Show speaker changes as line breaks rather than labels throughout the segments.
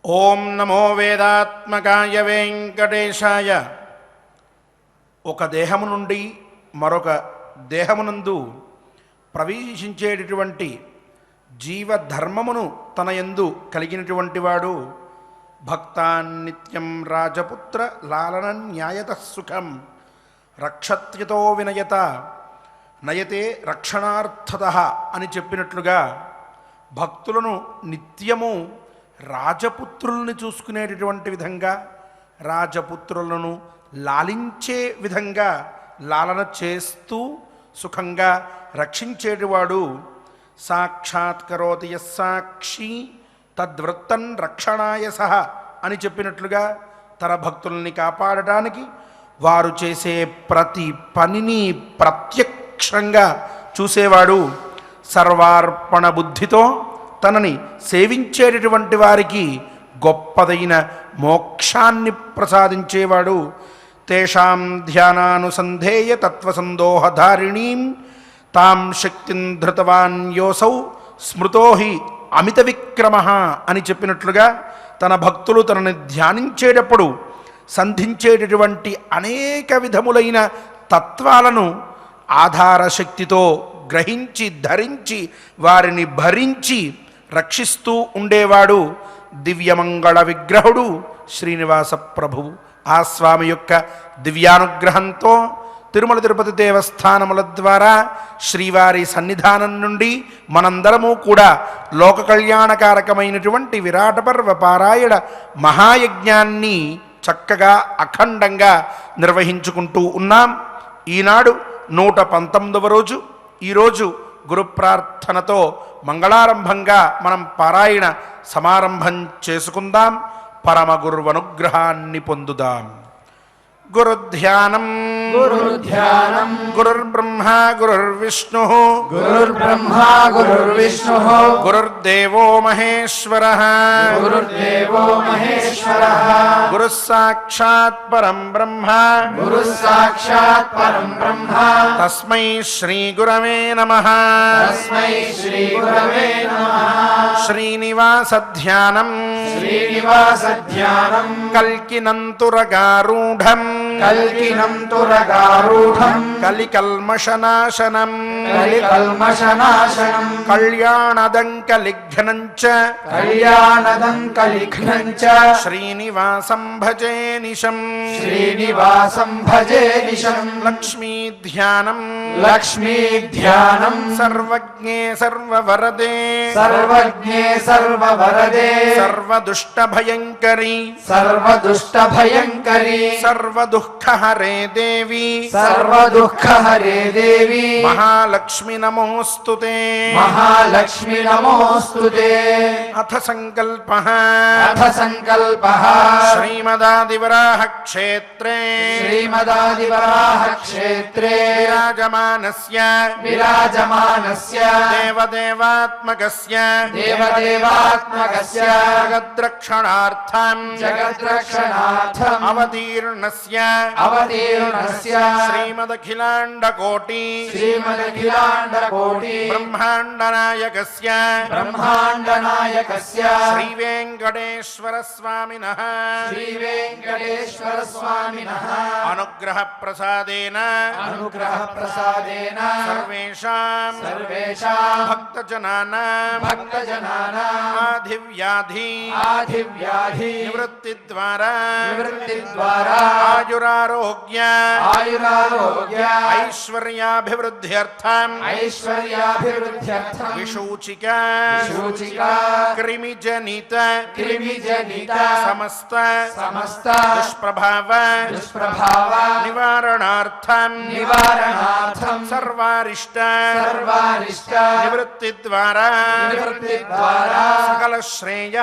ఓం నమో వేదాత్మకాయ వెంకటేశాయ. ఒక దేహము నుండి మరొక దేహమునందు ప్రవేశించేటటువంటి జీవధర్మమును తన యందు కలిగినటువంటి వాడు భక్తాన్నిత్యం రాజపుత్ర లాలన న్యాయత సుఖం రక్షత్యతో వినయత నయతే రక్షణార్థత అని చెప్పినట్లుగా భక్తులను నిత్యము రాజపుత్రుల్ని చూసుకునేటటువంటి విధంగా, రాజపుత్రులను లాలించే విధంగా లాలన చేస్తూ సుఖంగా రక్షించేటివాడు సాక్షాత్కరోతి యస్సాక్షి తద్వృత్తన్ రక్షణాయ సహ అని చెప్పినట్లుగా తన భక్తుల్ని కాపాడటానికి వారు చేసే ప్రతి పనిని ప్రత్యక్షంగా చూసేవాడు, సర్వార్పణ బుద్ధితో తనని సేవించేటటువంటి వారికి గొప్పదైన మోక్షాన్ని ప్రసాదించేవాడు. తేషాం ధ్యానానుసంధేయ తత్వసందోహధారిణీం తాం శక్తిం ధృతవాన్ యోసౌ స్మృతో హి అమిత విక్రమ అని చెప్పినట్లుగా తన భక్తులు తనని ధ్యానించేటప్పుడు సంధించేటటువంటి అనేక విధములైన తత్వాలను ఆధారశక్తితో గ్రహించి ధరించి వారిని భరించి రక్షిస్తూ ఉండేవాడు దివ్యమంగళ విగ్రహుడు శ్రీనివాస ప్రభువు. ఆ స్వామి యొక్క దివ్యానుగ్రహంతో తిరుమల తిరుపతి దేవస్థానముల ద్వారా శ్రీవారి సన్నిధానం నుండి మనందరము కూడా లోక కళ్యాణకారకమైనటువంటి విరాట పర్వ పారాయణ మహాయజ్ఞాన్ని చక్కగా అఖండంగా నిర్వహించుకుంటూ ఉన్నాం. ఈనాడు 119వ రోజు. ఈరోజు గురు ప్రార్థనతో మంగళారంభంగా మనం పారాయణ సమారంభం చేసుకుందాం. పరమ గురువు అనుగ్రహాన్ని పొందుదాం. గురుధ్యానం
గురుధ్యానం
గురుర్బ్రహ్మ గురుర్విష్ణు
గురుర్బ్రహ్మ గురుర్విష్ణు
గురుర్దేవో మహేశ్వర
గురుర్దేవో మహేశ్వర
గురుః సాక్షాత్ పరం బ్రహ్మ
గురుః సాక్షాత్ పరం బ్రహ్మ
తస్మై శ్రీ గురవే నమః
తస్మై శ్రీ గురవే నమః.
శ్రీనివాస ధ్యానం
శ్రీనివాస ధ్యానం
కల్కినంతురగారూఢం
కల్కినం తురగారూఢం
కలికల్మషనాశనం
కలికల్మషనాశనం
కళ్యాణదంకలిఘ్నం చ
కళ్యాణదం కలిఘ్నం చ
శ్రీనివాసం భజే నిశం
శ్రీనివాసం భజే నిశం
లక్ష్మీ ధ్యానం
లక్ష్మీ ధ్యానం
సర్వజ్ఞే సర్వవరదే
సర్వజ్ఞే సర్వవరదే
సర్వదుష్టభయంకరీ
సర్వదుష్టభయంకరీ
సర్వదుఃఖహరే దేవి
సర్వదుఃఖహరే దేవి
మహాలక్ష్మి నమోస్తుతే
మహాలక్ష్మి నమోస్తుతే.
అథ సంకల్పః
అథ సంకల్పః
శ్రీమదాదివరాహ క్షేత్రే
శ్రీమదాదివరాహ క్షేత్రే
విరాజమానస్య
విరాజమానస్య
దేవదేవాత్మకస్య
దేవదేవాత్మకస్య
జగద్రక్షణార్థం
జగద్రక్షణార్థం
అవతీర్ణస్య
అవతీర్ణస్య
శ్రీమదఖిలాండకోటి
శ్రీమదఖిలాండకోటి
బ్రహ్మాండనాయకస్య
బ్రహ్మాండనాయకస్య
శ్రీవేంకటేశ్వర స్వామినః
శ్రీవేంకటేశ్వర స్వామినః
అనుగ్రహ ప్రసాదేన
అనుగ్రహ ప్రసాదేన
సర్వేషాం
సర్వేషాం
భక్తజనానాం
భక్తజనానాం
ఆధివ్యాధి
ఆధివ్యాధి
నివృత్తిద్వారా ద్వారా
నివృత్తి ద్వారా
ఆయురారోగ్య
ఆయురారోగ్య
ఐశ్వర్యాభివృద్ధ్యర్థం
ఐశ్వర్యాభివృద్ధ్యర్థం
విశూచిక
విశూచిక
క్రిమిజనిత
క్రిమిజనిత
సమస్త
సమస్త
దుష్ప్రభావ
దుష్ప్రభావ
నివారణార్థం
నివారణార్థం
సర్వారిష్ట
సర్వారిష్ట
నివృత్తి ద్వారా
నివృత్తి ద్వారా
సకల శ్రేయ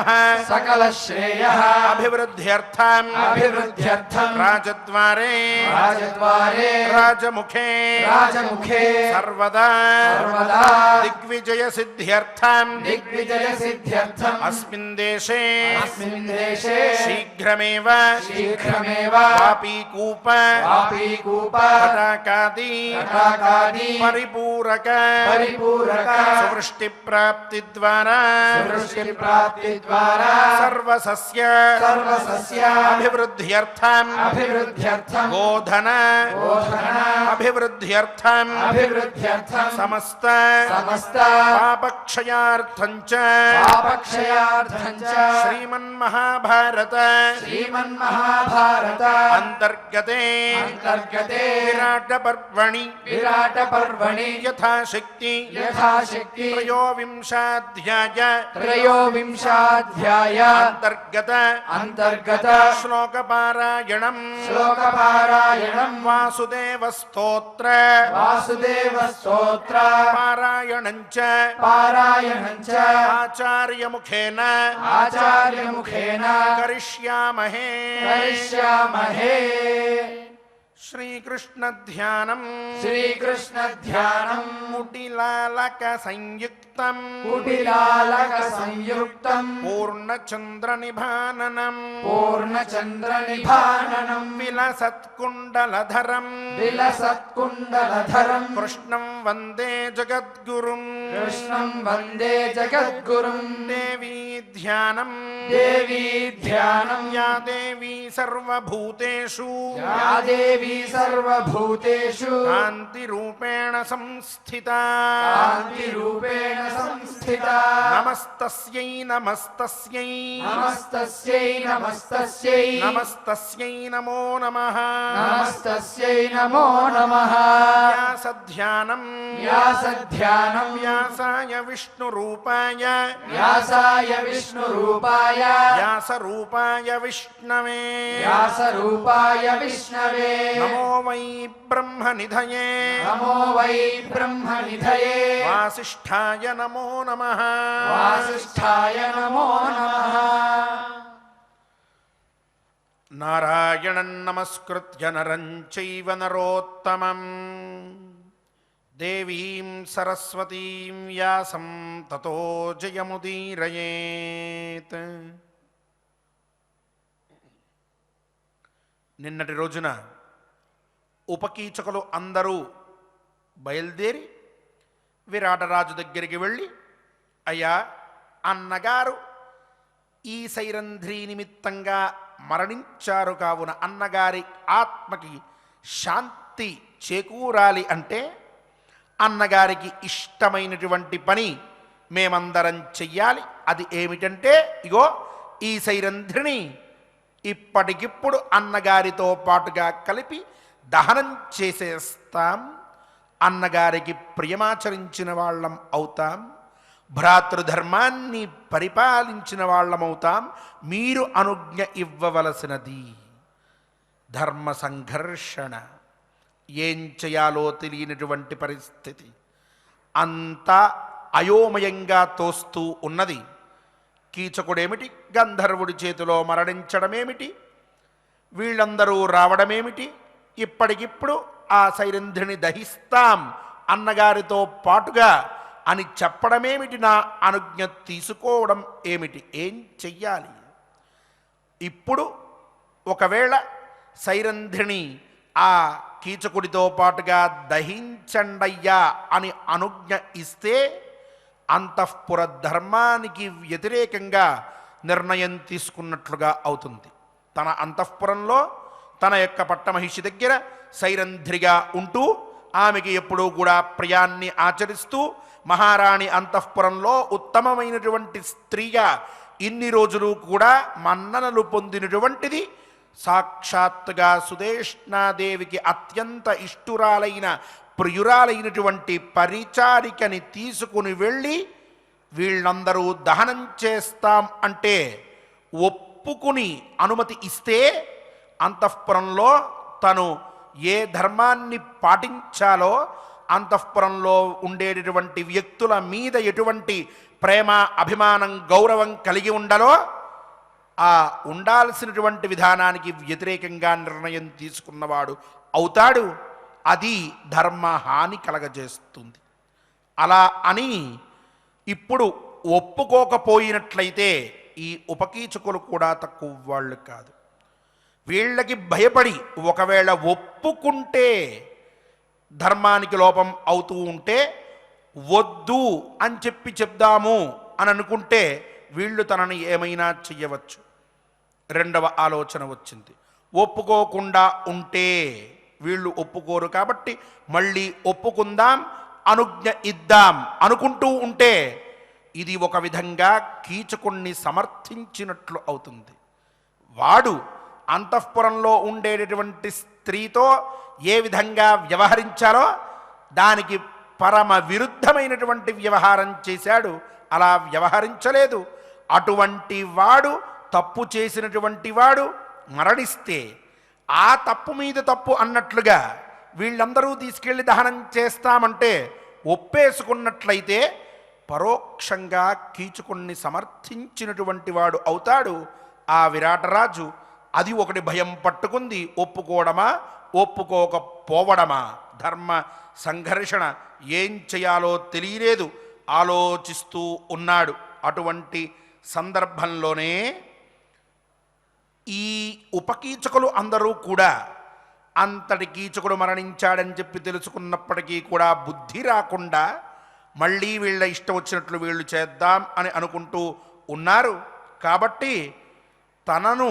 సకల శ్రేయః
అభివృద్ధ్యర్థం
అభివృద్ధ్యర్థం
రాజద్వారే
రాజద్వారే
రాజముఖే
రాజముఖే
సర్వదా
సర్వదా
దిగ్విజయ సిద్ధ్యర్థం
దిగ్విజయ సిద్ధ్యర్థం
అస్మిన్ దేశే
అస్మిన్ దేశే
శీఘ్రమేవ
శీఘ్రమేవ
వాపీకూప
వాపీకూప
తటాకాది
తటాకాది
పరిపూరక
పరిపూరక
సువృష్టి ప్రాప్తి ద్వారా
వృష్టి ప్రాప్తి ద్వారా
సర్వసస్య
సర్వసస్య
అభివృద్ధ్యర్థం
అభివృద్ధ్యర్థం
గోధన
గోధన
అభివృద్ధ్యర్థం
అభివృద్ధ్యర్థం
సమస్త
సమస్త
పాపక్షయార్థం చ
పాపక్షయార్థం చ
శ్రీమన్మహాభారత
శ్రీమన్మహాభారత
అంతర్గతే
అంతర్గతే
విరాట పర్వణి
విరాట పర్వణి
యథాశక్తి
యథాశక్తి
త్రయోవింశాధ్యాయ
త్రయోవింశాధ్యాయ
అంతర్గత
అంతర్గత
శ్లోకపారాయణం
శ్లోకపారాయణం
వాసుదేవ స్తోత్ర
వాసుదేవ స్తోత్ర
పారాయణం చ
పారాయణం చ
ఆచార్యముఖేన
ఆచార్యముఖేన
కరిష్యామహే
కరిష్యామహే
శ్రీకృష్ణ ధ్యానం
శ్రీకృష్ణ ధ్యానం
ముటిలాలక సంయుక్తం
కుటిలాలక సంయుక్తం
పూర్ణచంద్ర నిభాననం
పూర్ణచంద్ర నిభాననం
విలసత్కుండలధరం
విలసత్కుండలధరం
కృష్ణం వందే జగద్గురుం
కృష్ణం వందే జగద్గురుం
దేవీ ధ్యానం
దేవీ ధ్యానం
యా దేవీ సర్వభూతేషు
యా దేవీ సర్వభూతేషు
కాంతిరూపేణ సంస్థితా
కాంతిరూపేణ సంస్థితా
నమస్తస్యై నమస్తస్యై
నమస్తస్యై నమస్తస్యై
నమస్తస్యై నమో నమః
నమస్తస్యై నమో నమః
వ్యాసధ్యానం
వ్యాసధ్యానం
వ్యాసాయ విష్ణురూపాయ
వ్యాసాయ విష్ణురూపాయ
వ్యాసరూపాయ విష్ణవే
వ్యాసరూపాయ విష్ణవే
నమో వై బ్రహ్మనిధయే
నమో వై బ్రహ్మనిధయే
వాసిష్ఠాయ నమో నమః
వాసిష్ఠాయ నమో నమః
నారాయణం నమస్కృత్య నరం చైవ నరోత్తమం దేవీం సరస్వతీం వ్యాసం తతో జయముదీరయేత్. నిన్నటి రోజున ఉపకీచకులు అందరూ బయలుదేరి విరాటరాజు దగ్గరికి వెళ్ళి, అయ్యా, అన్నగారు ఈ సైరంధ్రీ నిమిత్తంగా మరణించారు కావున అన్నగారి ఆత్మకి శాంతి చేకూరాలి అంటే అన్నగారికి ఇష్టమైనటువంటి పని మేమందరం చెయ్యాలి. అది ఏమిటంటే, ఇగో ఈ సైరంధ్రిని ఇప్పటికిప్పుడు అన్నగారితో పాటుగా కలిపి దహనం చేసేస్తాం, అన్నగారికి ప్రియమాచరించిన వాళ్ళం అవుతాం, భ్రాతృధర్మాన్ని పరిపాలించిన వాళ్ళమవుతాం, మీరు అనుజ్ఞ ఇవ్వవలసినది. ధర్మ సంఘర్షణ, ఏం చేయాలో తెలియనటువంటి పరిస్థితి, అంతా అయోమయంగా తోస్తూ ఉన్నది. కీచకుడేమిటి, గంధర్వుడి చేతిలో మరణించడమేమిటి, వీళ్ళందరూ రావడమేమిటి, ఇప్పటికిప్పుడు ఆ సైరంధ్రిని దహిస్తాం అన్నగారితో పాటుగా అని చెప్పడమేమిటి, నా అనుజ్ఞ తీసుకోవడం ఏమిటి, ఏం చెయ్యాలి? ఇప్పుడు ఒకవేళ సైరంధ్రిని ఆ కీచకుడితో పాటుగా దహించండయ్యా అని అనుజ్ఞ ఇస్తే అంతఃపుర ధర్మానికి వ్యతిరేకంగా నిర్ణయం తీసుకున్నట్లుగా అవుతుంది. తన అంతఃపురంలో తన యొక్క పట్టమహిషి దగ్గర సైరంధ్రిగా ఉంటూ ఆమెకి ఎప్పుడూ కూడా ప్రియాన్ని ఆచరిస్తూ మహారాణి అంతఃపురంలో ఉత్తమమైనటువంటి స్త్రీగా ఇన్ని రోజులు కూడా మన్ననలు పొందినటువంటిది సాక్షాత్తుగా సుదేష్ణాదేవికి అత్యంత ఇష్టురాలైన ప్రియురాలైనటువంటి పరిచారికని తీసుకుని వెళ్ళి వీళ్ళందరూ దహనం చేస్తాం అంటే ఒప్పుకుని అనుమతి ఇస్తే అంతఃపురంలో తను ఏ ధర్మాన్ని పాటించాలో అంతఃపురంలో ఉండేటటువంటి వ్యక్తుల మీద ఎటువంటి ప్రేమ అభిమానం గౌరవం కలిగి ఉండాలో ఆ ఉండాల్సినటువంటి విధానానికి వ్యతిరేకంగా నిర్ణయం తీసుకున్నవాడు అవుతాడు. అది ధర్మహాని కలగజేస్తుంది. అలా అని ఇప్పుడు ఒప్పుకోకపోయినట్లయితే ఈ ఉపకీచకులు కూడా తక్కువ వాళ్ళు కాదు. వీళ్ళకి భయపడి ఒకవేళ ఒప్పుకుంటే ధర్మానికి లోపం అవుతూ ఉంటే వద్దు అని చెప్దాము అని అనుకుంటే వీళ్ళు తనని ఏమైనా చెయ్యవచ్చు. రెండవ ఆలోచన వచ్చింది. ఒప్పుకోకుండా ఉంటే వీళ్ళు ఒప్పుకోరు కాబట్టి మళ్ళీ ఒప్పుకుందాం, అనుజ్ఞ ఇద్దాం అనుకుంటూ ఉంటే ఇది ఒక విధంగా కీచకుణ్ణి సమర్థించినట్లు అవుతుంది. వాడు అంతఃపురంలో ఉండేటటువంటి స్త్రీతో ఏ విధంగా వ్యవహరించాలో దానికి పరమ విరుద్ధమైనటువంటి వ్యవహారం చేశాడు. అలా వ్యవహరించలేదు. అటువంటి వాడు, తప్పు చేసినటువంటి వాడు మరణిస్తే ఆ తప్పు మీద తప్పు అన్నట్లుగా వీళ్ళందరూ తీసుకెళ్ళి దహనం చేస్తామంటే ఒప్పేసుకున్నట్లయితే పరోక్షంగా కీచుకుణ్ణి సమర్థించినటువంటి వాడు అవుతాడు ఆ విరాటరాజు. అది ఒకటి భయం పట్టుకుంది. ఒప్పుకోవడమా ఒప్పుకోకపోవడమా, ధర్మ సంఘర్షణ, ఏం చేయాలో తెలియలేదు, ఆలోచిస్తూ ఉన్నాడు. అటువంటి సందర్భంలోనే ఈ ఉపకీచకులు అందరూ కూడా అంతటి కీచకుడు మరణించాడని చెప్పి తెలుసుకున్నప్పటికీ కూడా బుద్ధి రాకుండా మళ్ళీ వీళ్ళ ఇష్టం వచ్చినట్లు వీళ్ళు చేద్దాం అని అనుకుంటూ ఉన్నారు. కాబట్టి తనను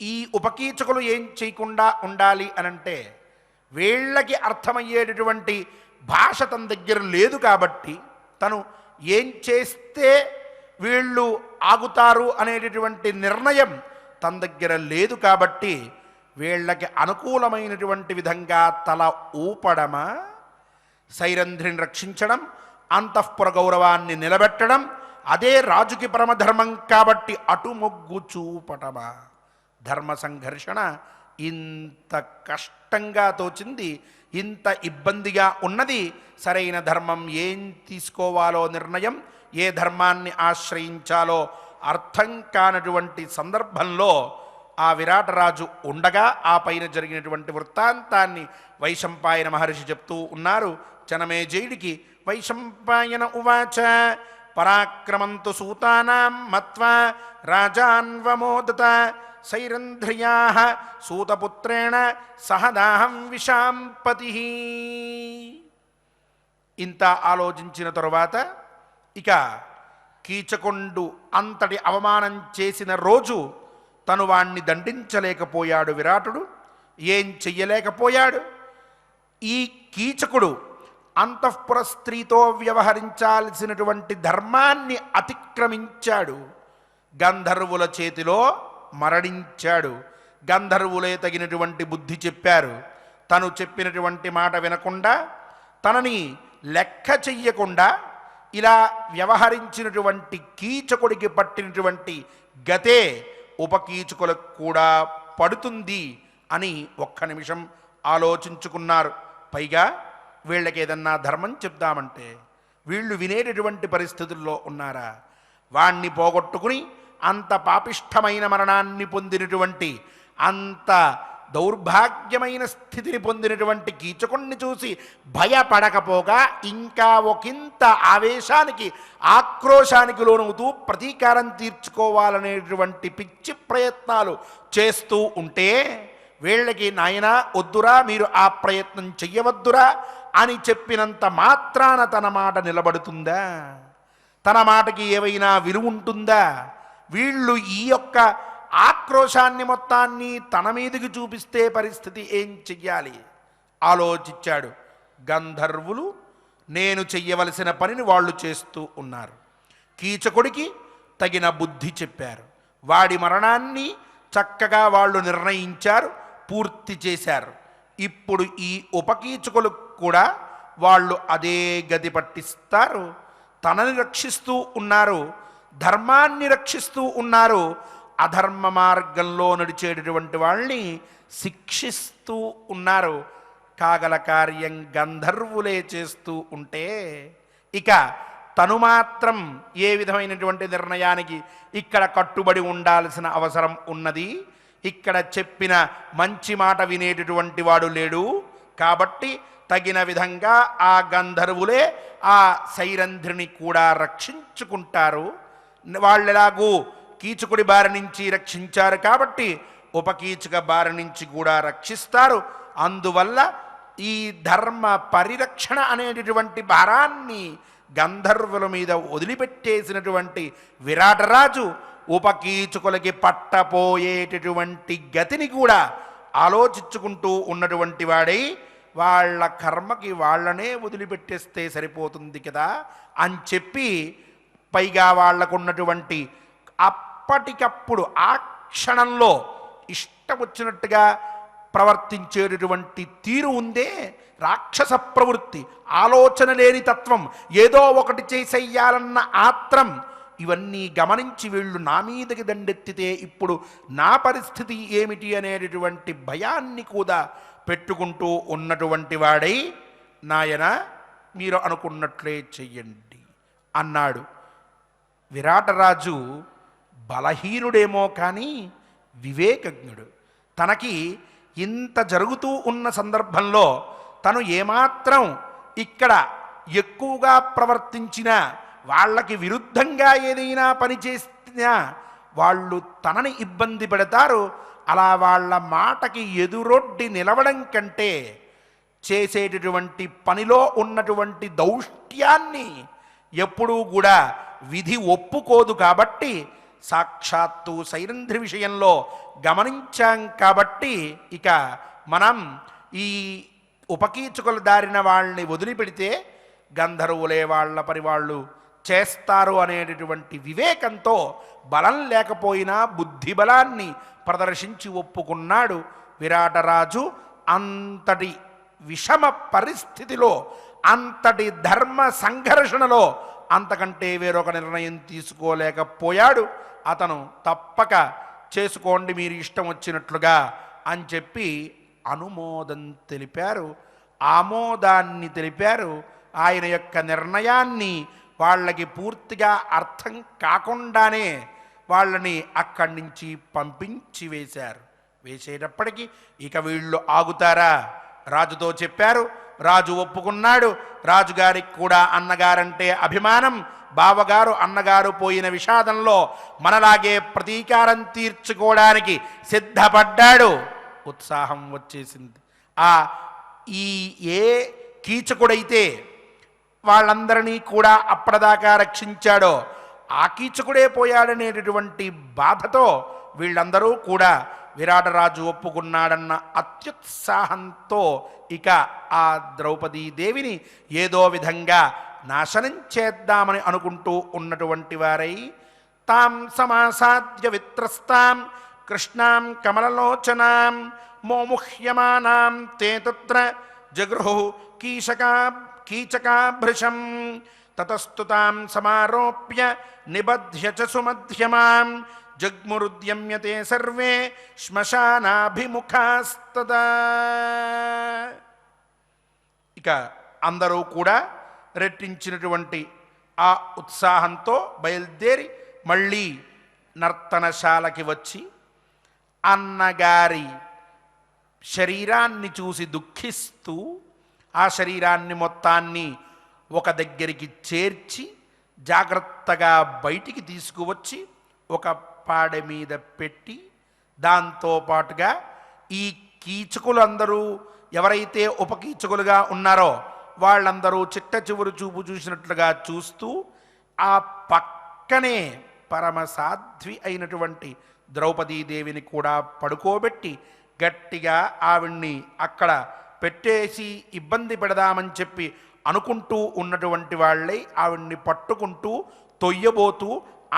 ఈ ఉపకీచకులు ఏం చేయకుండా ఉండాలి అనంటే వీళ్ళకి అర్థమయ్యేటటువంటి భాష తన దగ్గర లేదు కాబట్టి తను ఏం చేస్తే వీళ్ళు ఆగుతారు అనేటటువంటి నిర్ణయం తన దగ్గర లేదు కాబట్టి వీళ్ళకి అనుకూలమైనటువంటి విధంగా తల ఊపడమా, సైరంధ్రిని రక్షించడం, అంతఃపుర గౌరవాన్ని నిలబెట్టడం, అదే రాజుకి పరమధర్మం కాబట్టి అటు మొగ్గు చూపటమా. ధర్మ సంఘర్షణ ఇంత కష్టంగా తోచింది, ఇంత ఇబ్బందిగా ఉన్నది. సరైన ధర్మం ఏం తీసుకోవాలో నిర్ణయం, ఏ ధర్మాన్ని ఆశ్రయించాలో అర్థం కానటువంటి సందర్భంలో ఆ విరాటరాజు ఉండగా ఆ పైన జరిగినటువంటి వృత్తాంతాన్ని వైశంపాయన మహర్షి చెప్తూ ఉన్నారు. జనమేజయుడికి వైశంపాయన ఉవాచ పరాక్రమంతు సూతానాం మత్వా రాజాన్వమోదత సైరంధ్రియా సూతపుత్రేణ సహదాహం విశాంపతి. ఇంత ఆలోచించిన తరువాత ఇక కీచకుండు అంతటి అవమానం చేసిన రోజు తను వాణ్ణి దండించలేకపోయాడు విరాటుడు, ఏం చెయ్యలేకపోయాడు. ఈ కీచకుడు అంతఃపుర స్త్రీతో వ్యవహరించాల్సినటువంటి ధర్మాన్ని అతిక్రమించాడు, గంధర్వుల చేతిలో మరణించాడు. గంధర్వులే తగినటువంటి బుద్ధి చెప్పారు. తను చెప్పినటువంటి మాట వినకుండా, తనని లెక్క చెయ్యకుండా ఇలా వ్యవహరించినటువంటి కీచకుడికి పట్టినటువంటి గతే ఉపకీచకులకు కూడా పడుతుంది అని ఒక్క నిమిషం ఆలోచించుకున్నారు. పైగా వీళ్ళకి ఏదన్నా ధర్మం చెప్దామంటే వీళ్ళు వినేటటువంటి పరిస్థితుల్లో ఉన్నారా? వాణ్ణి పోగొట్టుకుని అంత పాపిష్టమైన మరణాన్ని పొందినటువంటి, అంత దౌర్భాగ్యమైన స్థితిని పొందినటువంటి కీచకుణ్ణి చూసి భయపడకపోగా ఇంకా ఒకంత ఆవేశానికి, ఆక్రోశానికి లోనవుతూ ప్రతీకారం తీర్చుకోవాలనేటువంటి పిచ్చి ప్రయత్నాలు చేస్తూ ఉంటే వీళ్ళకి నాయనా వద్దురా, మీరు ఆ ప్రయత్నం చెయ్యవద్దురా అని చెప్పినంత మాత్రాన తన మాట నిలబడుతుందా? తన మాటకి ఏవైనా విలువ ఉంటుందా? వీళ్ళు ఈ యొక్క ఆక్రోశాన్ని మొత్తాన్ని తన మీదకి చూపిస్తే పరిస్థితి ఏం చెయ్యాలి ఆలోచించాడు. గంధర్వులు నేను చెయ్యవలసిన పనిని వాళ్ళు చేస్తూ ఉన్నారు. కీచకుడికి తగిన బుద్ధి చెప్పారు. వాడి మరణాన్ని చక్కగా వాళ్ళు నిర్ణయించారు, పూర్తి చేశారు. ఇప్పుడు ఈ ఉపకీచకులు కూడా వాళ్ళు అదే గది పట్టిస్తారు. తనని రక్షిస్తూ ఉన్నారు, ధర్మాన్ని రక్షిస్తూ ఉన్నారు, అధర్మ మార్గంలో నడిచేటటువంటి వాళ్ళని శిక్షిస్తూ ఉన్నారు. కాగల కార్యం గంధర్వులే చేస్తూ ఉంటే ఇక తను మాత్రం ఏ విధమైనటువంటి నిర్ణయానికి ఇక్కడ కట్టుబడి ఉండాల్సిన అవసరం ఉన్నది? ఇక్కడ చెప్పిన మంచి మాట వినేటటువంటి వాడు లేడు. కాబట్టి తగిన విధంగా ఆ గంధర్వులే ఆ సైరంధ్రిని కూడా రక్షించుకుంటారు. వాళ్ళెలాగూ కీచకుడి బారి నుంచి రక్షించారు కాబట్టి ఉపకీచక బారి నుంచి కూడా రక్షిస్తారు. అందువల్ల ఈ ధర్మ పరిరక్షణ అనేటటువంటి భారాన్ని గంధర్వుల మీద వదిలిపెట్టేసినటువంటి విరాటరాజు ఉపకీచకులకి పట్టపోయేటటువంటి గతిని కూడా ఆలోచించుకుంటూ ఉన్నటువంటి వాడై వాళ్ళ కర్మకి వాళ్ళనే వదిలిపెట్టేస్తే సరిపోతుంది కదా అని చెప్పి, పైగా వాళ్లకున్నటువంటి అప్పటికప్పుడు ఆ క్షణంలో ఇష్టం వచ్చినట్టుగా ప్రవర్తించేటటువంటి తీరు ఉందే, రాక్షస ప్రవృత్తి, ఆలోచన లేని తత్వం, ఏదో ఒకటి చేసేయాలన్న ఆత్రం, ఇవన్నీ గమనించి వీళ్ళు నా మీదకి దండెత్తితే ఇప్పుడు నా పరిస్థితి ఏమిటి అనేటటువంటి భయాన్ని కూడా పెట్టుకుంటూ ఉన్నటువంటి వాడై, నాయన మీరు అనుకున్నట్లే చెయ్యండి అన్నాడు. విరాటరాజు బలహీనుడేమో కానీ వివేకజ్ఞుడు. తనకి ఇంత జరుగుతూ ఉన్న సందర్భంలో తను ఏమాత్రం ఇక్కడ ఎక్కువగా ప్రవర్తించినా, వాళ్ళకి విరుద్ధంగా ఏదైనా పని చేసినా వాళ్ళు తనని ఇబ్బంది పెడతారు. అలా వాళ్ళ మాటకి ఎదురొడ్డి నిలవడం కంటే చేసేటటువంటి పనిలో ఉన్నటువంటి దౌష్ట్యాన్ని ఎప్పుడూ కూడా విధి ఒప్పుకోదు. కాబట్టి సాక్షాత్తు సైరంధ్రి విషయంలో గమనించాం. కాబట్టి ఇక మనం ఈ ఉపకీచకుల దారిన వాళ్ళని వదిలిపెడితే గంధర్వులే వాళ్ళ పని వాళ్ళు చేస్తారు అనేటటువంటి వివేకంతో, బలం లేకపోయినా బుద్ధి బలాన్ని ప్రదర్శించి ఒప్పుకున్నాడు విరాటరాజు. అంతటి విషమ పరిస్థితిలో, అంతటి ధర్మ సంఘర్షణలో అంతకంటే వేరొక నిర్ణయం తీసుకోలేకపోయాడు. అతను తప్పక చేసుకోండి మీరు ఇష్టం వచ్చినట్లుగా అని చెప్పి అనుమోదం తెలిపారు, ఆమోదాన్ని తెలిపారు. ఆయన యొక్క నిర్ణయాన్ని వాళ్ళకి పూర్తిగా అర్థం కాకుండానే వాళ్ళని అక్కడి నుంచి పంపించి వేశారు. వేసేటప్పటికీ ఇక వీళ్ళు ఆగుతారా? రాజుతో చెప్పారు, రాజు ఒప్పుకున్నాడు. రాజుగారికి కూడా అన్నగారంటే అభిమానం. బావగారు అన్నగారు పోయిన విషాదంలో మనలాగే ప్రతీకారం తీర్చుకోవడానికి సిద్ధపడ్డాడు. ఉత్సాహం వచ్చేసింది. ఈ ఏ కీచకుడైతే వాళ్ళందరినీ కూడా అప్పటిదాకా రక్షించాడో ఆ కీచకుడే పోయాడనేటటువంటి బాధతో వీళ్ళందరూ కూడా విరాటరాజు ఒప్పుకున్నాడన్న అత్యుత్సాహంతో ఇక ఆ ద్రౌపదీదేవిని ఏదో విధంగా నాశనం చేద్దామని అనుకుంటూ ఉన్నటువంటి వారై, తాం సమాసాద్య విత్రస్తాం కృష్ణాం కమలలోచనాం మోముహ్యమానాం తే తత్ర జగృహు కీచకాభృశం తతస్తు తాం సమారోప్య నిబధ్య చ సుమధ్యమాం జగ్మురుద్యమ్యతే సర్వే శ్మశానాభిముఖాస్తదా. ఇక అందరూ కూడా రెట్టించినటువంటి ఆ ఉత్సాహంతో బయలుదేరి మళ్ళీ నర్తనశాలకి వచ్చి అన్నగారి శరీరాన్ని చూసి దుఃఖిస్తూ ఆ శరీరాన్ని మొత్తాన్ని ఒక దగ్గరికి చేర్చి జాగ్రత్తగా బయటికి తీసుకువచ్చి ఒక పాడె మీద పెట్టి, దాంతోపాటుగా ఈ కీచకులందరూ ఎవరైతే ఉపకీచకులుగా ఉన్నారో వాళ్ళందరూ చిట్ట చివరి చూపు చూసినట్లుగా చూస్తూ ఆ పక్కనే పరమసాధ్వి అయినటువంటి ద్రౌపదీదేవిని కూడా పడుకోబెట్టి గట్టిగా ఆవిడ్ని అక్కడ పెట్టేసి ఇబ్బంది పెడదామని చెప్పి అనుకుంటూ ఉన్నటువంటి వాళ్ళే ఆవిడ్ని పట్టుకుంటూ తొయ్యబోతూ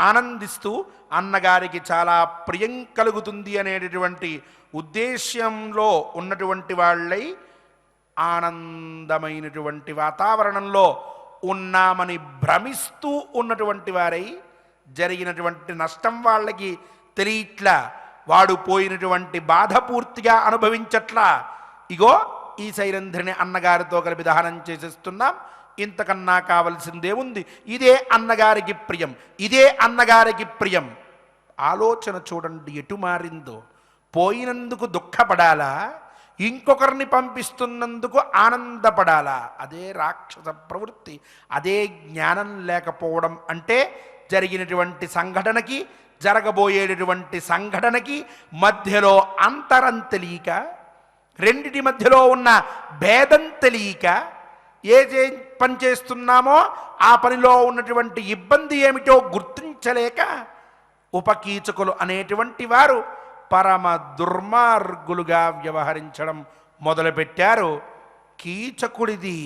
ఆనందిస్తూ అన్నగారికి చాలా ప్రియం కలుగుతుంది అనేటటువంటి ఉద్దేశ్యంలో ఉన్నటువంటి వాళ్ళై ఆనందమైనటువంటి వాతావరణంలో ఉన్నామని భ్రమిస్తూ ఉన్నటువంటి వారై జరిగినటువంటి నష్టం వాళ్ళకి తెలియట్లా, వాడు పోయినటువంటి బాధ పూర్తిగా అనుభవించట్లా. ఇగో ఈ సైరంధ్రిని అన్నగారితో కలిపి దహనం చేసేస్తున్నాం, ఇంతకన్నా కావలసిందే ఉంది, ఇదే అన్నగారికి ప్రియం, ఇదే అన్నగారికి ప్రియం. ఆలోచన చూడండి ఎటు మారిందో. పోయినందుకు దుఃఖపడాలా, ఇంకొకరిని పంపిస్తున్నందుకు ఆనందపడాలా? అదే రాక్షస ప్రవృత్తి, అదే జ్ఞానం లేకపోవడం. అంటే జరిగినటువంటి సంఘటనకి జరగబోయేటటువంటి సంఘటనకి మధ్యలో అంతరం తెలియక, రెండిటి మధ్యలో ఉన్న భేదం తెలియక, ఏ పని చేస్తున్నామో ఆ పనిలో ఉన్నటువంటి ఇబ్బంది ఏమిటో గుర్తించలేక ఉపకీచకులు అనేటువంటి వారు పరమ దుర్మార్గులుగా వ్యవహరించడం మొదలుపెట్టారు. కీచకుడిది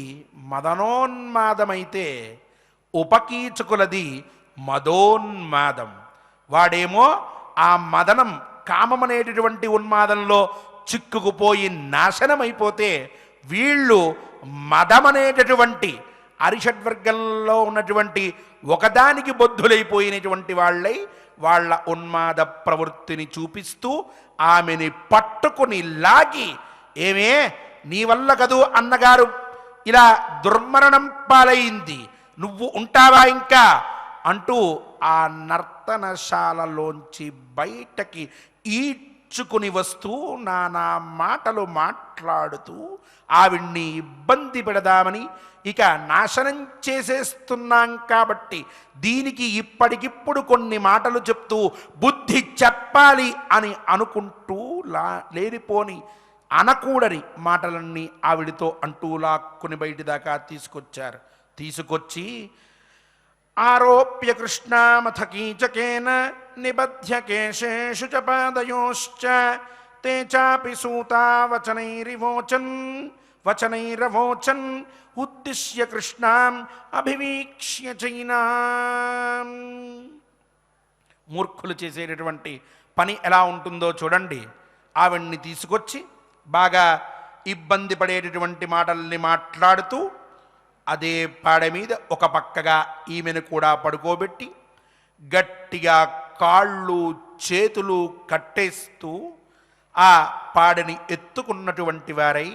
మదనోన్మాదమైతే ఉపకీచకులది మదోన్మాదం. వాడేమో ఆ మదనం కామమనేటటువంటి ఉన్మాదంలో చిక్కుకుపోయి నాశనమైపోతే, వీళ్ళు మదమనేటటువంటి అరిషడ్వర్గంలో ఉన్నటువంటి ఒకదానికి బొద్ధులైపోయినటువంటి వాళ్ళై వాళ్ళ ఉన్మాద ప్రవృత్తిని చూపిస్తూ ఆమెని పట్టుకుని లాగి, ఏమే నీ వల్ల కదూ అన్నగారు ఇలా దుర్మరణం పాలైంది, నువ్వు ఉంటావా ఇంకా అంటూ ఆ నర్తనశాలలోంచి బయటకి ఈడ్చుకుని వస్తూ నానా మాటలు మాట్లాడుతూ ఆవిడ్ని ఇబ్బంది పెడదామని, ఇక నాశనం చేసేస్తున్నాం కాబట్టి దీనికి ఇప్పటికిప్పుడు కొన్ని మాటలు చెప్తూ బుద్ధి చెప్పాలి అని అనుకుంటూ లేనిపోని అనకూడని మాటలన్నీ ఆవిడితో అంటూ లాక్కుని బయటి దాకా తీసుకొచ్చారు. తీసుకొచ్చి ఆరోప్య కృష్ణామథ కీచకేన నిబధ్య కేశేషు చ పాదయోశ్చ తే చాపి సూతా వచనైరవోచన్ ఉద్దిశ్య కృష్ణాం అభివీక్ష్య చైనాం. మూర్ఖులు చేసేటటువంటి పని ఎలా ఉంటుందో చూడండి. ఆవిడ్ని తీసుకొచ్చి బాగా ఇబ్బంది పడేటటువంటి మాటల్ని మాట్లాడుతూ అదే పాడ మీద ఒక పక్కగా ఈమెను కూడా పడుకోబెట్టి గట్టిగా కాళ్ళు చేతులు కట్టేస్తూ ఆ పాడని ఎత్తుకున్నటువంటి వారై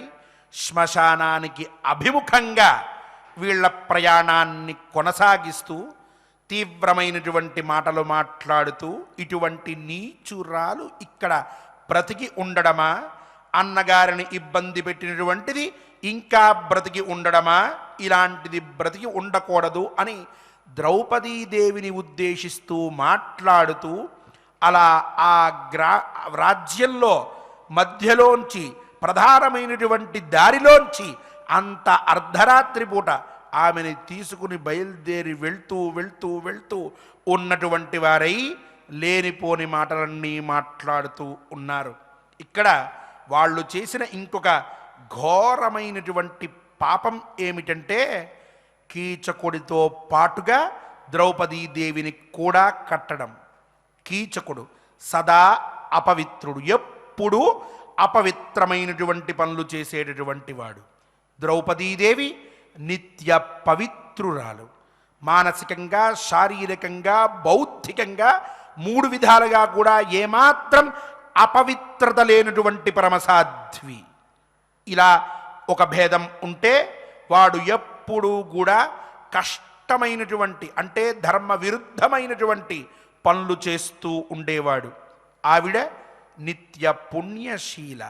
శ్మశానానికి అభిముఖంగా వీళ్ళ ప్రయాణాన్ని కొనసాగిస్తూ తీవ్రమైనటువంటి మాటలు మాట్లాడుతూ, ఇటువంటి నీచురాలు ఇక్కడ బ్రతికి ఉండడమా, అన్నగారిని ఇబ్బంది పెట్టినటువంటిది ఇంకా బ్రతికి ఉండడమా, ఇలాంటిది బ్రతికి ఉండకూడదు అని ద్రౌపదీదేవిని ఉద్దేశిస్తూ మాట్లాడుతూ అలా ఆ రాజ్యంలో మధ్యలోంచి ప్రధానమైనటువంటి దారిలోంచి అంత అర్ధరాత్రి పూట ఆమెని తీసుకుని బయలుదేరి వెళ్తూ ఉన్నటువంటి వారై లేనిపోని మాటలన్నీ మాట్లాడుతూ ఉన్నారు. ఇక్కడ వాళ్ళు చేసిన ఇంకొక ఘోరమైనటువంటి పాపం ఏమిటంటే, కీచకుడితో పాటుగా ద్రౌపదీదేవిని కూడా కట్టడం. కీచకుడు సదా అపవిత్రుడు, ఎప్పుడూ అపవిత్రమైనటువంటి పనులు చేసేటటువంటి వాడు. ద్రౌపదీదేవి నిత్య పవిత్రురాలు. మానసికంగా, శారీరకంగా, బౌద్ధికంగా 3 విధాలుగా కూడా ఏమాత్రం అపవిత్రత లేనటువంటి పరమసాధ్వి. ఇలా ఒక భేదం ఉంటే వాడు ఎప్పుడూ కూడా కష్టమైనటువంటి, అంటే ధర్మ విరుద్ధమైనటువంటి పనులు చేస్తూ ఉండేవాడు. ఆవిడ నిత్య పుణ్యశీల,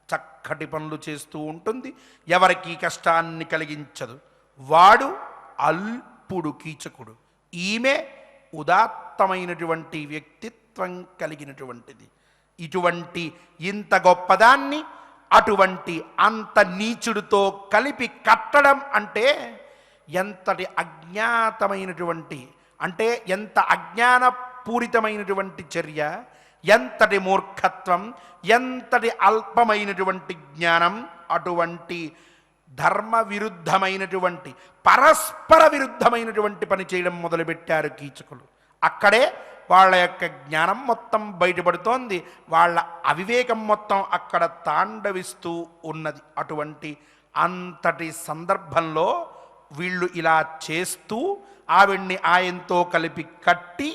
చక్కటి పనులు చేస్తూ ఉంటుంది, ఎవరికి కష్టాన్ని కలిగించదు. వాడు అల్పుడు, కీచకుడు. ఈమె ఉదాత్తమైనటువంటి వ్యక్తిత్వం కలిగినటువంటిది. ఇటువంటి ఇంత గొప్పదాన్ని అటువంటి అంత నీచుడితో కలిపి కట్టడం అంటే ఎంతటి అజ్ఞాతమైనటువంటి, అంటే ఎంత అజ్ఞానపూరితమైనటువంటి చర్య, ఎంతటి మూర్ఖత్వం, ఎంతటి అల్పమైనటువంటి జ్ఞానం. అటువంటి ధర్మ విరుద్ధమైనటువంటి, పరస్పర విరుద్ధమైనటువంటి పని చేయడం మొదలుపెట్టారు కీచకులు. అక్కడే వాళ్ళ యొక్క జ్ఞానం మొత్తం బయటపడుతోంది, వాళ్ళ అవివేకం మొత్తం అక్కడ తాండవిస్తూ ఉన్నది. అటువంటి అంతటి సందర్భంలో వీళ్ళు ఇలా చేస్తూ ఆవిడ్ని ఆయనతో కలిపి కట్టి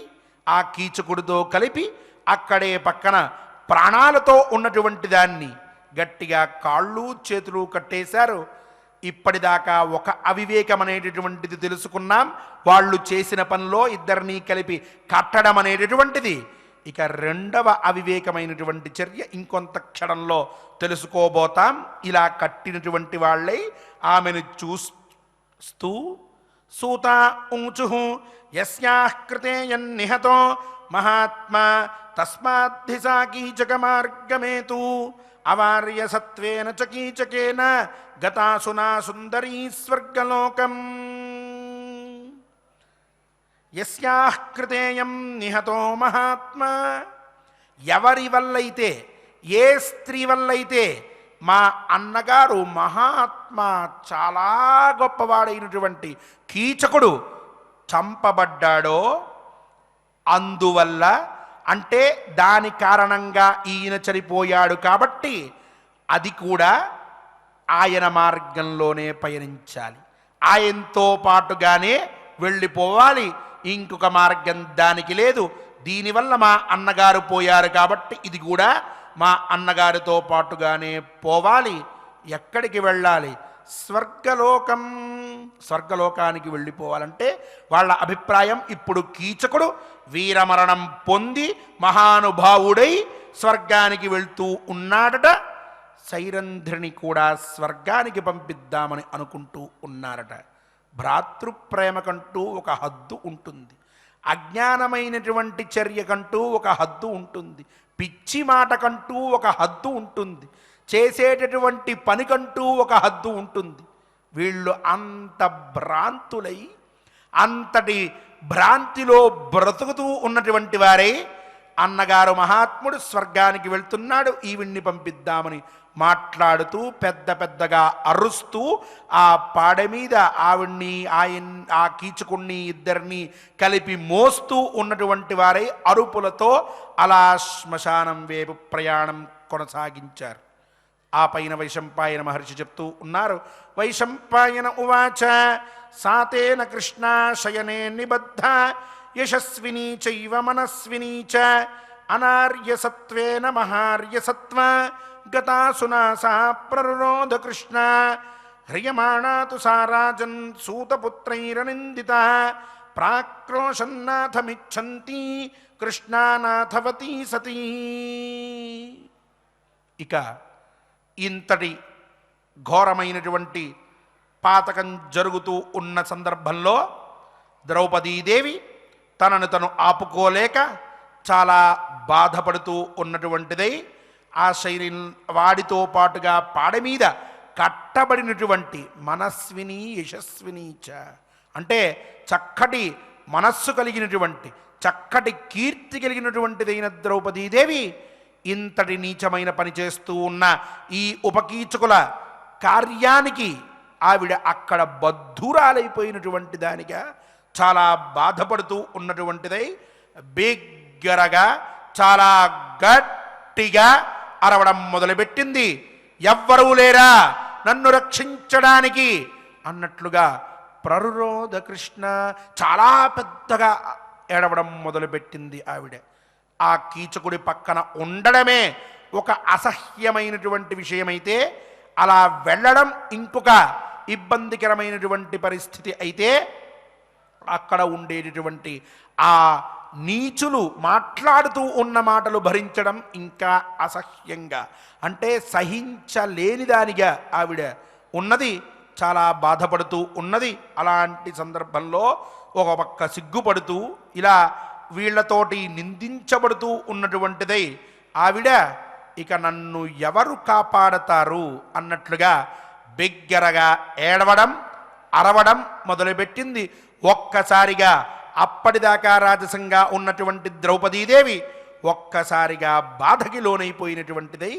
ఆ కీచకుడితో కలిపి అక్కడే పక్కన ప్రాణాలతో ఉన్నటువంటి దాన్ని గట్టిగా కాళ్ళు చేతులు కట్టేశారు. ఇప్పటిదాకా ఒక అవివేకం అనేటటువంటిది తెలుసుకున్నాం, వాళ్ళు చేసిన పనిలో ఇద్దరినీ కలిపి కట్టడం అనేటటువంటిది. ఇక రెండవ అవివేకమైనటువంటి చర్య ఇంకొంత క్షణంలో తెలుసుకోబోతాం. ఇలా కట్టినటువంటి వాళ్ళై ఆమెను చూస్తూ సూత ఊచు యస్యాః కృతే యన్నిహతో మహాత్మా తస్మాద్ధి సా కీచక మార్గమేతు అవార్య సత్వేన చ కీచకేన గతాసునా సుందరీ స్వర్గలోకం. యస్యాః కృతేయం నిహతో మహాత్మా, ఎవరి వల్లైతే, ఏ స్త్రీ వల్లైతే మా అన్నగారు మహాత్మా చాలా గొప్పవాడైనటువంటి కీచకుడు చంపబడ్డాడో, అందువల్ల అంటే దాని కారణంగా ఈయన చనిపోయాడు కాబట్టి అది కూడా ఆయన మార్గంలోనే పయనించాలి, ఆయనతో పాటుగానే వెళ్ళిపోవాలి, ఇంకొక మార్గం దానికి లేదు. దీనివల్ల మా అన్నగారు పోయారు కాబట్టి ఇది కూడా మా అన్నగారితో పాటుగానే పోవాలి. ఎక్కడికి వెళ్ళాలి? స్వర్గలోకం. స్వర్గలోకానికి వెళ్ళిపోవాలంటే వాళ్ళ అభిప్రాయం ఇప్పుడు కీచకుడు వీరమరణం పొంది మహానుభావుడై స్వర్గానికి వెళ్తూ ఉన్నాడట. సైరంధ్రిని కూడా స్వర్గానికి పంపిద్దామని అనుకుంటూ ఉన్నారట. భ్రాతృప్రేమకంటూ ఒక హద్దు ఉంటుంది, అజ్ఞానమైనటువంటి చర్యకంటూ ఒక హద్దు ఉంటుంది, పిచ్చి మాటకంటూ ఒక హద్దు ఉంటుంది, చేసేటటువంటి పనికంటూ ఒక హద్దు ఉంటుంది. వీళ్ళు అంత భ్రాంతులై అంతటి భ్రాంతిలో బ్రతుకుతూ ఉన్నటువంటి వారే అన్నగారు మహాత్ముడు స్వర్గానికి వెళ్తున్నాడు, ఈవిడ్ని పంపిద్దామని మాట్లాడుతూ పెద్ద పెద్దగా అరుస్తూ ఆ పాడ మీద ఆవిడ్ని ఆ కీచుకుణ్ణి ఇద్దరిని కలిపి మోస్తూ ఉన్నటువంటి వారై అరుపులతో అలా శ్మశానం వైపు ప్రయాణం కొనసాగించారు. ఆ పైన వైశంపాయన మహర్షి చెప్తూ ఉన్నారు. వైశంపాయన ఉవాచ సాతేన కృష్ణా శయనే నిబద్ధ యశస్వినీ చైవ మనస్వినీ చ అనార్యసత్వేన మహార్యసత్వ గతాసునా సా ప్రరురోధ కృష్ణ హ్రియమాణా తు సా రాజన్ సూతపుత్రైరనిందిత ప్రాక్రోశన్నాథమిచ్చంతి కృష్ణానాథవతీ సతీ. ఇక ఇంతటి ఘోరమైనటువంటి పాతకం జరుగుతూ ఉన్న సందర్భంలో ద్రౌపదీదేవి తనను తను ఆపుకోలేక చాలా బాధపడుతూ ఉన్నటువంటిదై ఆ శైలి వాడితో పాటుగా పాడ మీద కట్టబడినటువంటి మనస్విని యశస్విని చ అంటే చక్కటి మనస్సు కలిగినటువంటి చక్కటి కీర్తి కలిగినటువంటిదైన ద్రౌపదీదేవి ఇంతటి నీచమైన పని చేస్తూ ఉన్న ఈ ఉపకీచకుల కార్యానికి ఆవిడ అక్కడ బద్ధురాలైపోయినటువంటి దానిగా చాలా బాధపడుతూ ఉన్నటువంటిదై బిగ్గరగా చాలా గట్టిగా అరవడం మొదలుపెట్టింది. ఎవ్వరూ లేరా నన్ను రక్షించడానికి అన్నట్లుగా ప్రరురోధ కృష్ణ చాలా పెద్దగా ఏడవడం మొదలుపెట్టింది ఆవిడ. ఆ కీచకుడి పక్కన ఉండడమే ఒక అసహ్యమైనటువంటి విషయమైతే అలా వెళ్ళడం ఇంకొక ఇబ్బందికరమైనటువంటి పరిస్థితి అయితే అక్కడ ఉండేటటువంటి ఆ నీచులు మాట్లాడుతూ ఉన్న మాటలు భరించడం ఇంకా అసహ్యంగా అంటే సహించలేని దానిగా ఆవిడ ఉన్నది, చాలా బాధపడుతూ ఉన్నది. అలాంటి సందర్భంలో ఒక పక్క సిగ్గుపడుతూ ఇలా వీళ్లతోటి నిందించబడుతూ ఉన్నటువంటిదై ఆవిడ ఇక నన్ను ఎవరు కాపాడతారు అన్నట్లుగా బిగ్గరగా ఏడవడం అరవడం మొదలుపెట్టింది. ఒక్కసారిగా అప్పటిదాకా రాజసంగా ఉన్నటువంటి ద్రౌపదీదేవి ఒక్కసారిగా బాధకి లోనైపోయినటువంటిదై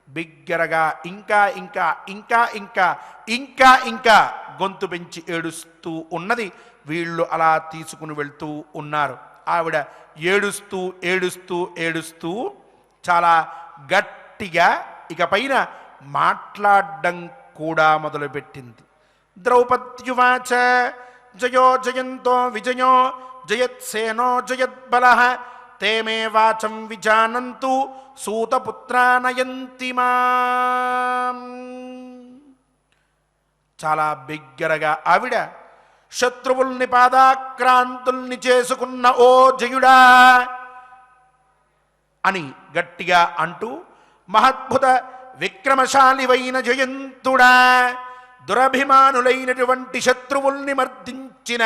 బిగ్గరగా ఇంకా ఇంకా ఇంకా ఇంకా ఇంకా ఇంకా గొంతు పెంచి ఏడుస్తూ ఉన్నది. వీళ్ళు అలా తీసుకుని వెళ్తూ ఉన్నారు. ఆవిడ ఏడుస్తూ ఏడుస్తూ ఏడుస్తూ చాలా గట్టిగా ఇక పైన మాట్లాడడం కూడా మొదలుపెట్టింది. ద్రౌపద్యువాచ జయో జయంతో విజయో జయత్సేనో జయద్బలః తే మే వాచం విజానంతు సూతపుత్రానయంతి మాం. చాలా బిగ్గరగా ఆవిడ శత్రువుల్ని పాదాక్రాంతుల్ని చేసుకున్న ఓ జయుడా అని గట్టిగా అంటూ మహద్భుత విక్రమశాలివైన జయంతుడా, దురభిమానులైనటువంటి శత్రువుల్ని మర్దించిన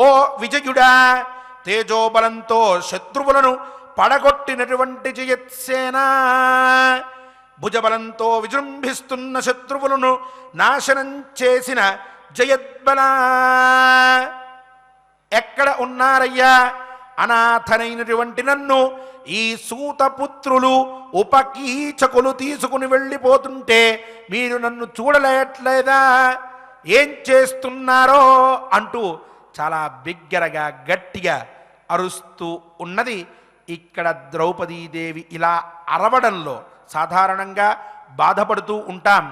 ఓ విజయుడా, తేజోబలంతో శత్రువులను పడగొట్టినటువంటి జయత్సేన, భుజబలంతో విజృంభిస్తున్న శత్రువులను నాశనం చేసిన జయద్బల, ఎక్కడ ఉన్నారయ్యా? అనాథనైనటువంటి నన్ను ఈ సూతపుత్రులు ఉపకీచకులు తీసుకుని వెళ్ళిపోతుంటే మీరు నన్ను చూడలేట్లేదా? ఏం చేస్తున్నారో అంటూ చాలా బిగ్గరగా గట్టిగా అరుస్తూ ఉన్నది. ఇక్కడ ద్రౌపదీదేవి ఇలా అరవడంలో సాధారణంగా బాధపడుతూ ఉంటాం.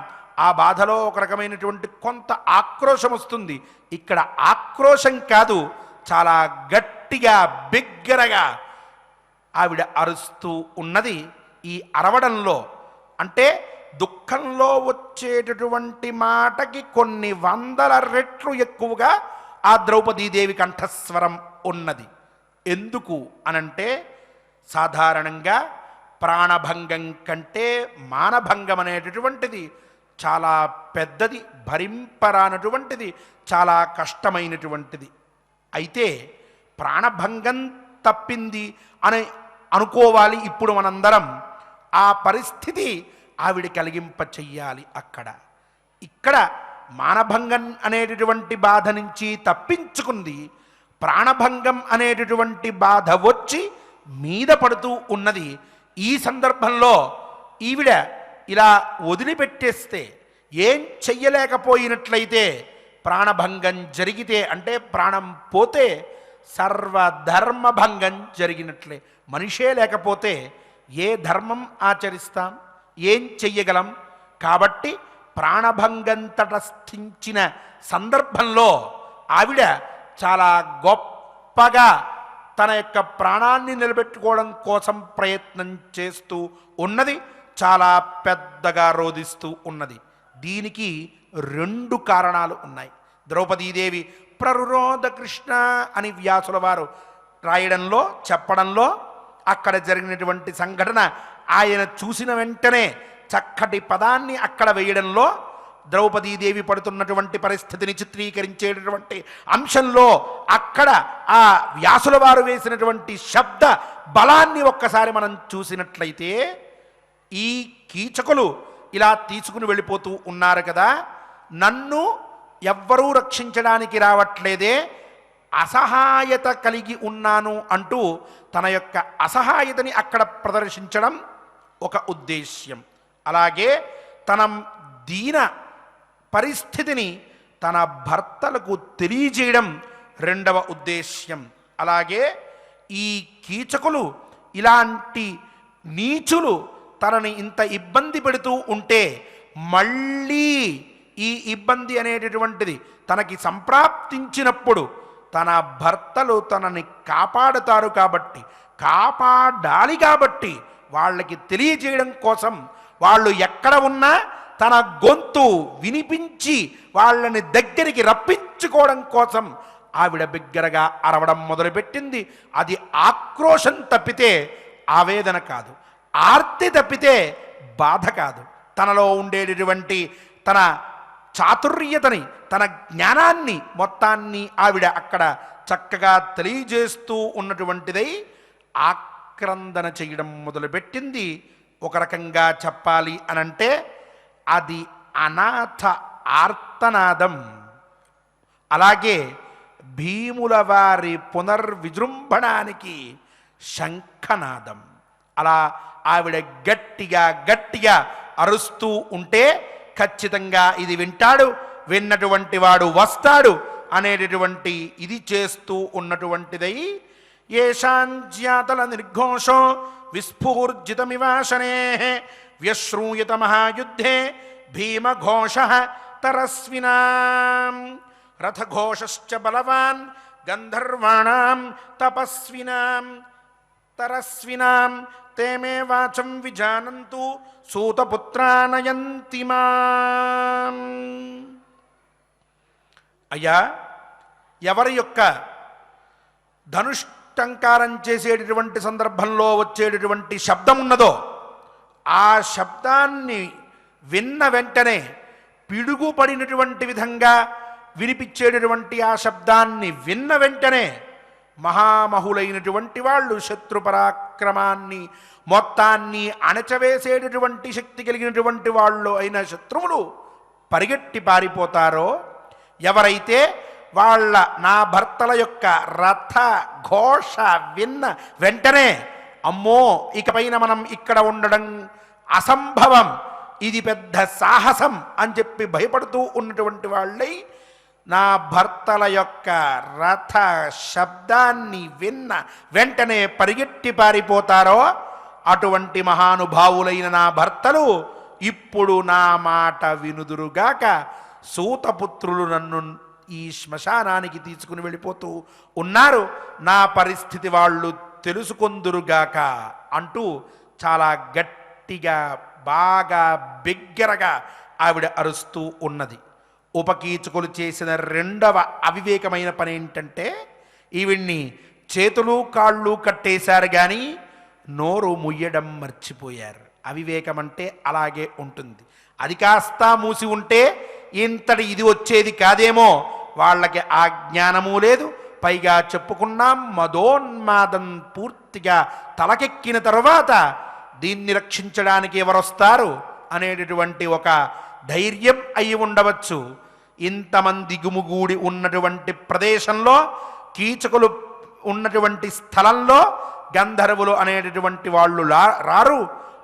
ఆ బాధలో ఒక రకమైనటువంటి కొంత ఆక్రోశం వస్తుంది. ఇక్కడ ఆక్రోశం కాదు, చాలా గట్టిగా బిగ్గరగా ఆవిడ అరుస్తూ ఉన్నది. ఈ అరవడంలో అంటే దుఃఖంలో వచ్చేటటువంటి మాటకి కొన్ని వందల రెట్లు ఎక్కువగా ఆ ద్రౌపదీదేవి కంఠస్వరం ఉన్నది. ఎందుకు అనంటే సాధారణంగా ప్రాణభంగం కంటే మానభంగం అనేటటువంటిది చాలా పెద్దది, భరింపరానటువంటిది, చాలా కష్టమైనటువంటిది. అయితే ప్రాణభంగం తప్పింది అని అనుకోవాలి ఇప్పుడు మనందరం. ఆ పరిస్థితి ఆవిడ కలిగింప చెయ్యాలి. ఇక్కడ మానభంగం అనేటటువంటి బాధ నుంచి తప్పించుకుంది, ప్రాణభంగం అనేటటువంటి బాధ వచ్చి మీద పడుతూ ఉన్నది. ఈ సందర్భంలో ఈవిడ ఇలా వదిలిపెట్టేస్తే, ఏం చెయ్యలేకపోయినట్లయితే, ప్రాణభంగం జరిగితే అంటే ప్రాణం పోతే సర్వధర్మభంగం జరిగినట్లే. మనిషే లేకపోతే ఏ ధర్మం ఆచరిస్తాం, ఏం చెయ్యగలం? కాబట్టి ప్రాణభంగం తటస్థించిన సందర్భంలో ఆవిడ చాలా గొప్పగా తన యొక్క ప్రాణాన్ని నిలబెట్టుకోవడం కోసం ప్రయత్నం చేస్తూ ఉన్నది. చాలా పెద్దగా రోదిస్తూ ఉన్నది. దీనికి 2 కారణాలు ఉన్నాయి. ద్రౌపదీదేవి ప్రరురోధ కృష్ణ అని వ్యాసుల వారు రాయడంలో చెప్పడంలో అక్కడ జరిగినటువంటి సంఘటన ఆయన చూసిన వెంటనే చక్కటి పదాన్ని అక్కడ వేయడంలో ద్రౌపదీదేవి పడుతున్నటువంటి పరిస్థితిని చిత్రీకరించేటటువంటి అంశంలో అక్కడ ఆ వ్యాసుల వారు వేసినటువంటి శబ్ద బలాన్ని ఒక్కసారి మనం చూసినట్లయితే, ఈ కీచకులు ఇలా తీసుకుని వెళ్ళిపోతూ ఉన్నారు కదా, నన్ను ఎవ్వరూ రక్షించడానికి రావట్లేదే, అసహాయత కలిగి ఉన్నాను అంటూ తన యొక్క అసహాయతని అక్కడ ప్రదర్శించడం ఒక ఉద్దేశ్యం. అలాగే తన దీన పరిస్థితిని తన భర్తలకు తెలియజేయడం 2వ ఉద్దేశ్యం. అలాగే ఈ కీచకులు ఇలాంటి నీచులు తనని ఇంత ఇబ్బంది పెడుతూ ఉంటే మళ్ళీ ఈ ఇబ్బంది అనేటటువంటిది తనకి సంప్రాప్తించినప్పుడు తన భర్తలు తనని కాపాడుతారు కాబట్టి, కాపాడాలి కాబట్టి వాళ్ళకి తెలియజేయడం కోసం, వాళ్ళు ఎక్కడ ఉన్నా తన గొంతు వినిపించి వాళ్ళని దగ్గరికి రప్పించుకోవడం కోసం ఆవిడ బిగ్గరగా అరవడం మొదలుపెట్టింది. అది ఆక్రోశం తప్పితే ఆవేదన కాదు, ఆర్తి తప్పితే బాధ కాదు. తనలో ఉండేటటువంటి తన చాతుర్యతని, తన జ్ఞానాన్ని మొత్తాన్ని ఆవిడ అక్కడ చక్కగా తెలియజేస్తూ ఉన్నటువంటిదై ఆక్రందన చేయడం మొదలుపెట్టింది. ఒక రకంగా చెప్పాలి అనంటే అది అనాథ ఆర్తనాదం. అలాగే భీముల వారి పునర్విజృంభణానికి శంఖనాదం. అలా ఆవిడ గట్టిగా గట్టిగా అరుస్తూ ఉంటే ఖచ్చితంగా ఇది వింటాడు, విన్నటువంటి వాడు వస్తాడు అనేటటువంటి ఇది చేస్తూ ఉన్నటువంటిదై ఏషాంజ్యాతల నిర్ఘోషో విస్ఫూర్జితమివాశనే వ్యశ్రూయత మహాయుద్ధే భీమఘోష తరస్వినాం రథఘోషశ్చ బలవాన్ గంధర్వాణాం తపస్వినాం తరస్వినాం తే మే వాచం విజానంతు సూతపుత్రానయంతి మాం. అయ్యా, ఎవరి యొక్క ధనుష్టంకారం చేసేటటువంటి సందర్భంలో వచ్చేటటువంటి శబ్దం ఉన్నదో ఆ శబ్దాన్ని విన్న వెంటనే పిడుగుపడినటువంటి విధంగా వినిపించేటటువంటి ఆ శబ్దాన్ని విన్న వెంటనే మహామహులైనటువంటి వాళ్ళు శత్రు పరాక్రమాన్ని మొత్తాన్ని అణచవేసేటటువంటి శక్తి కలిగినటువంటి వాళ్ళు అయిన శత్రువులు పరిగెట్టి పారిపోతారో, ఎవరైతే వాళ్ళ నా భర్తల యొక్క రథ ఘోష విన్న వెంటనే అమ్మో ఇకపైన మనం ఇక్కడ ఉండడం అసంభవం, ఇది పెద్ద సాహసం అని చెప్పి భయపడుతూ ఉన్నటువంటి వాళ్ళై నా భర్తల యొక్క రథ శబ్దాన్ని విన్న వెంటనే పరిగెట్టి పారిపోతారో అటువంటి మహానుభావులైన నా భర్తలు ఇప్పుడు నా మాట వినుదురుగాక, సూతపుత్రులు నన్ను ఈ శ్మశానానికి తీసుకుని వెళ్ళిపోతూ ఉన్నారు, నా పరిస్థితి వాళ్ళు తెలుసుకొందురుగాక అంటూ చాలా గట్టిగా బాగా బిగ్గరగా ఆవిడ అరుస్తూ ఉన్నది. ఉపకీచకులు చేసిన రెండవ అవివేకమైన పని ఏంటంటే ఈవిడ్ని చేతులు కాళ్ళు కట్టేశారు కానీ నోరు ముయ్యడం మర్చిపోయారు. అవివేకం అంటే అలాగే ఉంటుంది. అది కాస్త మూసి ఉంటే ఇంతటి ఇది వచ్చేది కాదేమో, వాళ్ళకి ఆ జ్ఞానము లేదు. పైగా చెప్పుకున్నాం, మదోన్మాదం పూర్తిగా తలకెక్కిన తరువాత దీన్ని రక్షించడానికి ఎవరొస్తారు అనేటటువంటి ఒక ధైర్యం అయి ఉండవచ్చు. ఇంతమంది గుమిగూడి ఉన్నటువంటి ప్రదేశంలో, కీచకులు ఉన్నటువంటి స్థలంలో గంధర్వులు అనేటటువంటి వాళ్ళు రారు.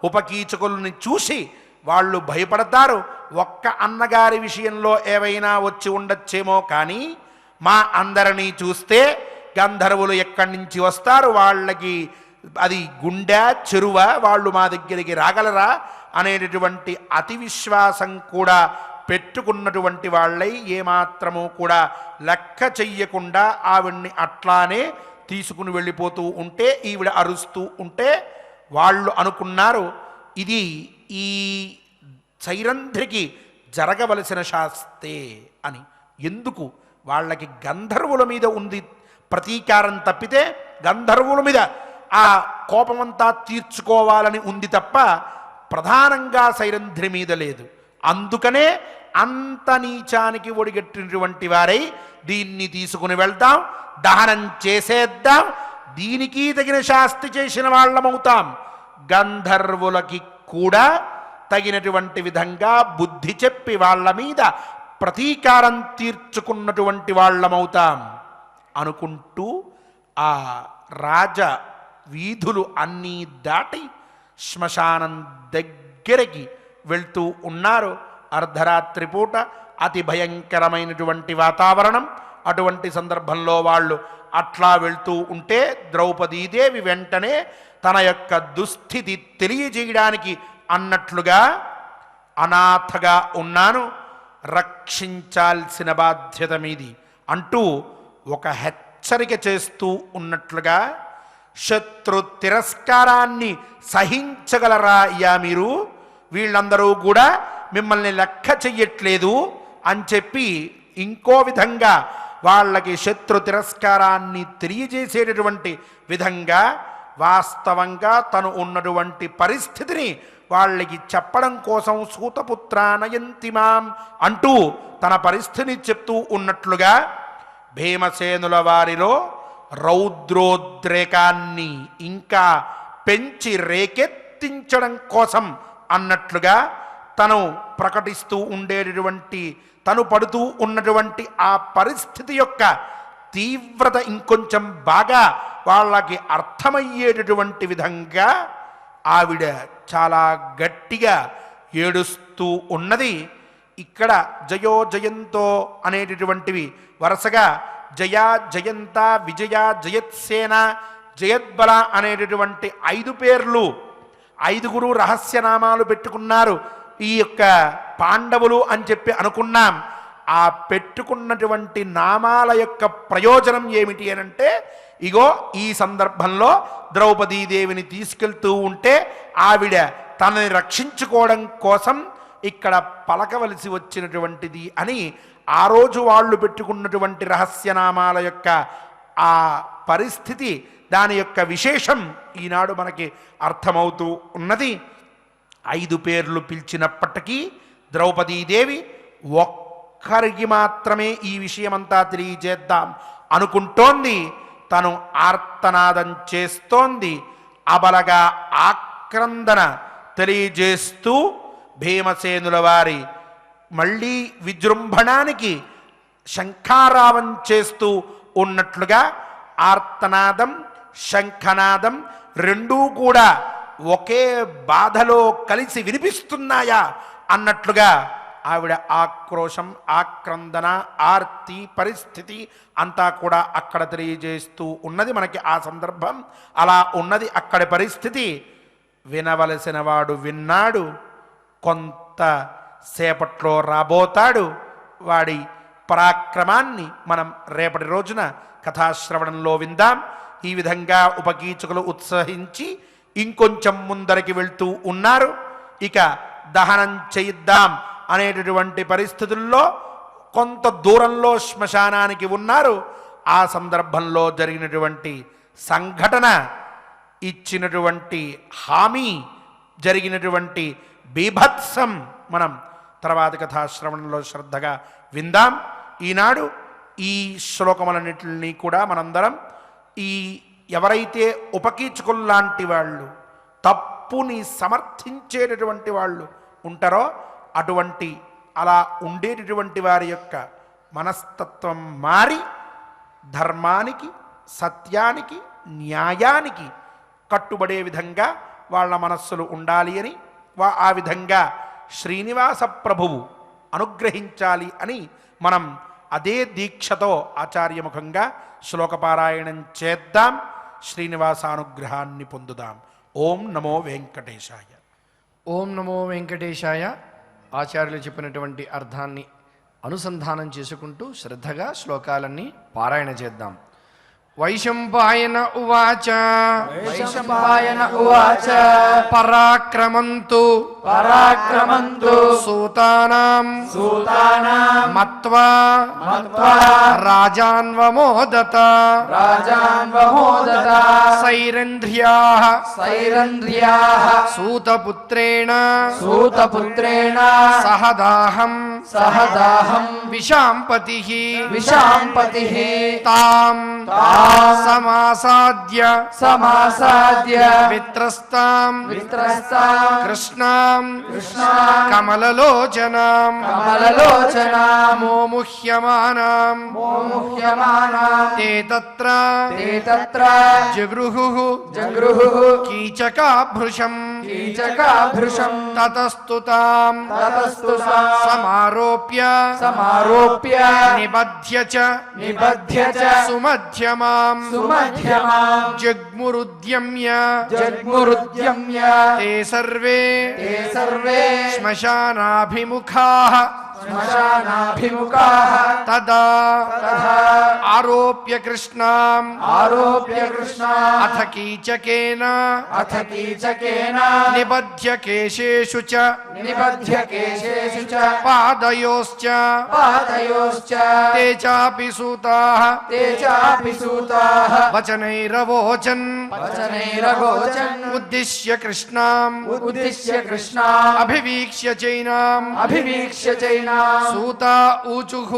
ఉపకీచకుల్ని చూసి వాళ్ళు భయపడతారు. ఒక్క అన్నగారి విషయంలో ఏవైనా వచ్చి ఉండొచ్చేమో కానీ మా అందరినీ చూస్తే గంధర్వులు ఎక్కడి నుంచి వస్తారు, వాళ్ళకి అది గుండె చెరువ, వాళ్ళు మా దగ్గరికి రాగలరా అనేటటువంటి అతి విశ్వాసం కూడా పెట్టుకున్నటువంటి వాళ్ళై ఏమాత్రము కూడా లెక్క చెయ్యకుండా ఆవిడ్ని అట్లానే తీసుకుని వెళ్ళిపోతూ ఉంటే, ఈవిడ అరుస్తూ ఉంటే వాళ్ళు అనుకున్నారు ఇది ఈ సైరంధ్రికి జరగవలసిన శాస్తే అని. ఎందుకు? వాళ్ళకి గంధర్వుల మీద ఉంది ప్రతీకారం తప్పితే గంధర్వుల మీద ఆ కోపమంతా తీర్చుకోవాలని ఉంది తప్ప ప్రధానంగా సైరంధ్రి మీద లేదు. అందుకనే అంత నీచానికి ఒడిగట్టినటువంటి వారై దీన్ని తీసుకుని వెళ్తాం, దహనం చేసేద్దాం, దీనికి తగిన శాస్తి చేసిన వాళ్ళమవుతాం, గంధర్వులకి కూడా తగినటువంటి విధంగా బుద్ధి చెప్పి వాళ్ళ మీద ప్రతీకారం తీర్చుకున్నటువంటి వాళ్ళమవుతాం అనుకుంటూ ఆ రాజ వీధులు అన్నీ దాటి శ్మశానం దగ్గరికి వెళ్తూ ఉన్నారు. అర్ధరాత్రి పూట అతి భయంకరమైనటువంటి వాతావరణం. అటువంటి సందర్భంలో వాళ్ళు అట్లా వెళ్తూ ఉంటే ద్రౌపదీదేవి వెంటనే తన యొక్క దుస్థితి తెలియజేయడానికి అన్నట్లుగా, అనాథగా ఉన్నాను, రక్షించాల్సిన బాధ్యత మీది అంటూ ఒక హెచ్చరిక చేస్తూ ఉన్నట్లుగా, శత్రు తిరస్కారాన్ని సహించగలరా అయ్యా మీరు? వీళ్ళందరూ కూడా మిమ్మల్ని లెక్క చెయ్యట్లేదు అని చెప్పి ఇంకో విధంగా వాళ్ళకి శత్రు తిరస్కారాన్ని తెలియజేసేటటువంటి విధంగా వాస్తవంగా తను ఉన్నటువంటి పరిస్థితిని వాళ్ళకి చెప్పడం కోసం సూతపుత్రానయంతి మాం అంటూ తన పరిస్థితిని చెప్తూ ఉన్నట్లుగా భీమసేనుల వారిలో రౌద్రోద్రేకాన్ని ఇంకా పెంచి రేకెత్తించడం కోసం అన్నట్లుగా తను ప్రకటిస్తూ ఉండేటటువంటి, తను పడుతూ ఉన్నటువంటి ఆ పరిస్థితి యొక్క తీవ్రత ఇంకొంచెం బాగా వాళ్ళకి అర్థమయ్యేటటువంటి విధంగా ఆవిడ చాలా గట్టిగా ఏడుస్తూ ఉన్నది. ఇక్కడ జయో జయంతో అనేటటువంటివి వరుసగా జయ, జయంత, విజయ, జయత్సేన, జయద్బల అనేటటువంటి 5 పేర్లు 5 రహస్యనామాలు పెట్టుకున్నారు ఈ యొక్క పాండవులు అని చెప్పి అనుకున్నాం. ఆ పెట్టుకున్నటువంటి నామాల యొక్క ప్రయోజనం ఏమిటి అనంటే, ఇగో ఈ సందర్భంలో ద్రౌపదీదేవిని తీసుకెళ్తూ ఉంటే ఆవిడ తనని రక్షించుకోవడం కోసం ఇక్కడ పలకవలసి వచ్చినటువంటిది అని ఆ రోజు వాళ్ళు పెట్టుకున్నటువంటి రహస్యనామాల యొక్క ఆ పరిస్థితి, దాని యొక్క విశేషం ఈనాడు మనకి అర్థమవుతూ ఉన్నది. 5 పేర్లు పిలిచినప్పటికీ ద్రౌపదీదేవి ఒక్కరికి మాత్రమే ఈ విషయమంతా తెలియజేద్దాం అనుకుంటోంది. తను ఆర్తనాదం చేస్తోంది. అబలగా ఆక్రందన తెలియజేస్తూ భీమసేనుల వారి మళ్ళీ విజృంభణానికి శంఖారావం చేస్తూ ఉన్నట్లుగా ఆర్తనాదం, శంఖనాదం రెండూ కూడా ఒకే బాధలో కలిసి వినిపిస్తున్నాయా అన్నట్లుగా ఆవిడ ఆక్రోశం, ఆక్రందన, ఆర్తి పరిస్థితి అంతా కూడా అక్కడ తెలియజేస్తూ ఉన్నది మనకి ఆ సందర్భం. అలా ఉన్నది అక్కడి పరిస్థితి. వినవలసిన వాడు విన్నాడు, కొంత సేపట్లో రాబోతాడు. వాడి పరాక్రమాన్ని మనం రేపటి రోజున కథాశ్రవణంలో విందాం. ఈ విధంగా ఉపకీచకులు ఉత్సహించి ఇంకొంచెం ముందరికి వెళ్తూ ఉన్నారు. ఇక దహనం చేయిద్దాం అనేటటువంటి పరిస్థితుల్లో కొంత దూరంలో శ్మశానానికి ఉన్నారు. ఆ సందర్భంలో జరిగినటువంటి సంఘటన, ఇచ్చినటువంటి హామీ, జరిగినటువంటి బీభత్సం మనం తర్వాత కథాశ్రవణంలో శ్రద్ధగా విందాం. ఈనాడు ఈ శ్లోకములన్నింటినీ కూడా మనందరం ఈ ఎవరైతే ఉపకీచకుల్లాంటి వాళ్ళు, తప్పుని సమర్థించేటటువంటి వాళ్ళు ఉంటారో అటువంటి అలా ఉండేటటువంటి వారి యొక్క మనస్తత్వం మారి ధర్మానికి, సత్యానికి, న్యాయానికి కట్టుబడే విధంగా వాళ్ళ మనస్సులు ఉండాలి అని, ఆ విధంగా శ్రీనివాస ప్రభువు అనుగ్రహించాలి అని మనం అదే దీక్షతో ఆచార్యముఖంగా శ్లోకపారాయణం చేద్దాం. శ్రీనివాసానుగ్రహాన్ని పొందుదాం. ఓం నమో వెంకటేశాయ.
ఓం నమో వెంకటేశాయ. ఆచార్యులు చెప్పినటువంటి అర్థాన్ని అనుసంధానం చేసుకుంటూ శ్రద్ధగా శ్లోకాలన్నీ పారాయణ చేద్దాం. వైశంపాయన ఉవాచ
వైశంపాయన ఉవాచ
పరాక్రమంతు
పరాక్రమంతు
సూతానాం మత్వా రాజాన్వమోదత
రాజాన్వమోదత
సైరంధ్ర్యాః సూతపుత్రేణ సహదాహం విశాంపతిః తాం సమాసాద్య విత్రస్తాం కృష్ణాం కమలలోచనాం మోముహ్యమానాం తే తత్ర జగృహుః కీచకాభృశం తతస్తు తాం సమారోప్య నిబధ్య చ సుమధ్యమాం జగ్మురుద్యమ్య తే సర్వే శ్మశానాభిముఖాః తదా ఆరోప్య కృష్ణాం అథ కీచకేన నిబధ్య కేశేషు చ పాదయోశ్చ తే చాపి సూతాః వచనైరవోచన్ ఉద్దిశ్య కృష్ణాం అభివీక్ష్య చైనాం సూతా ఊచుః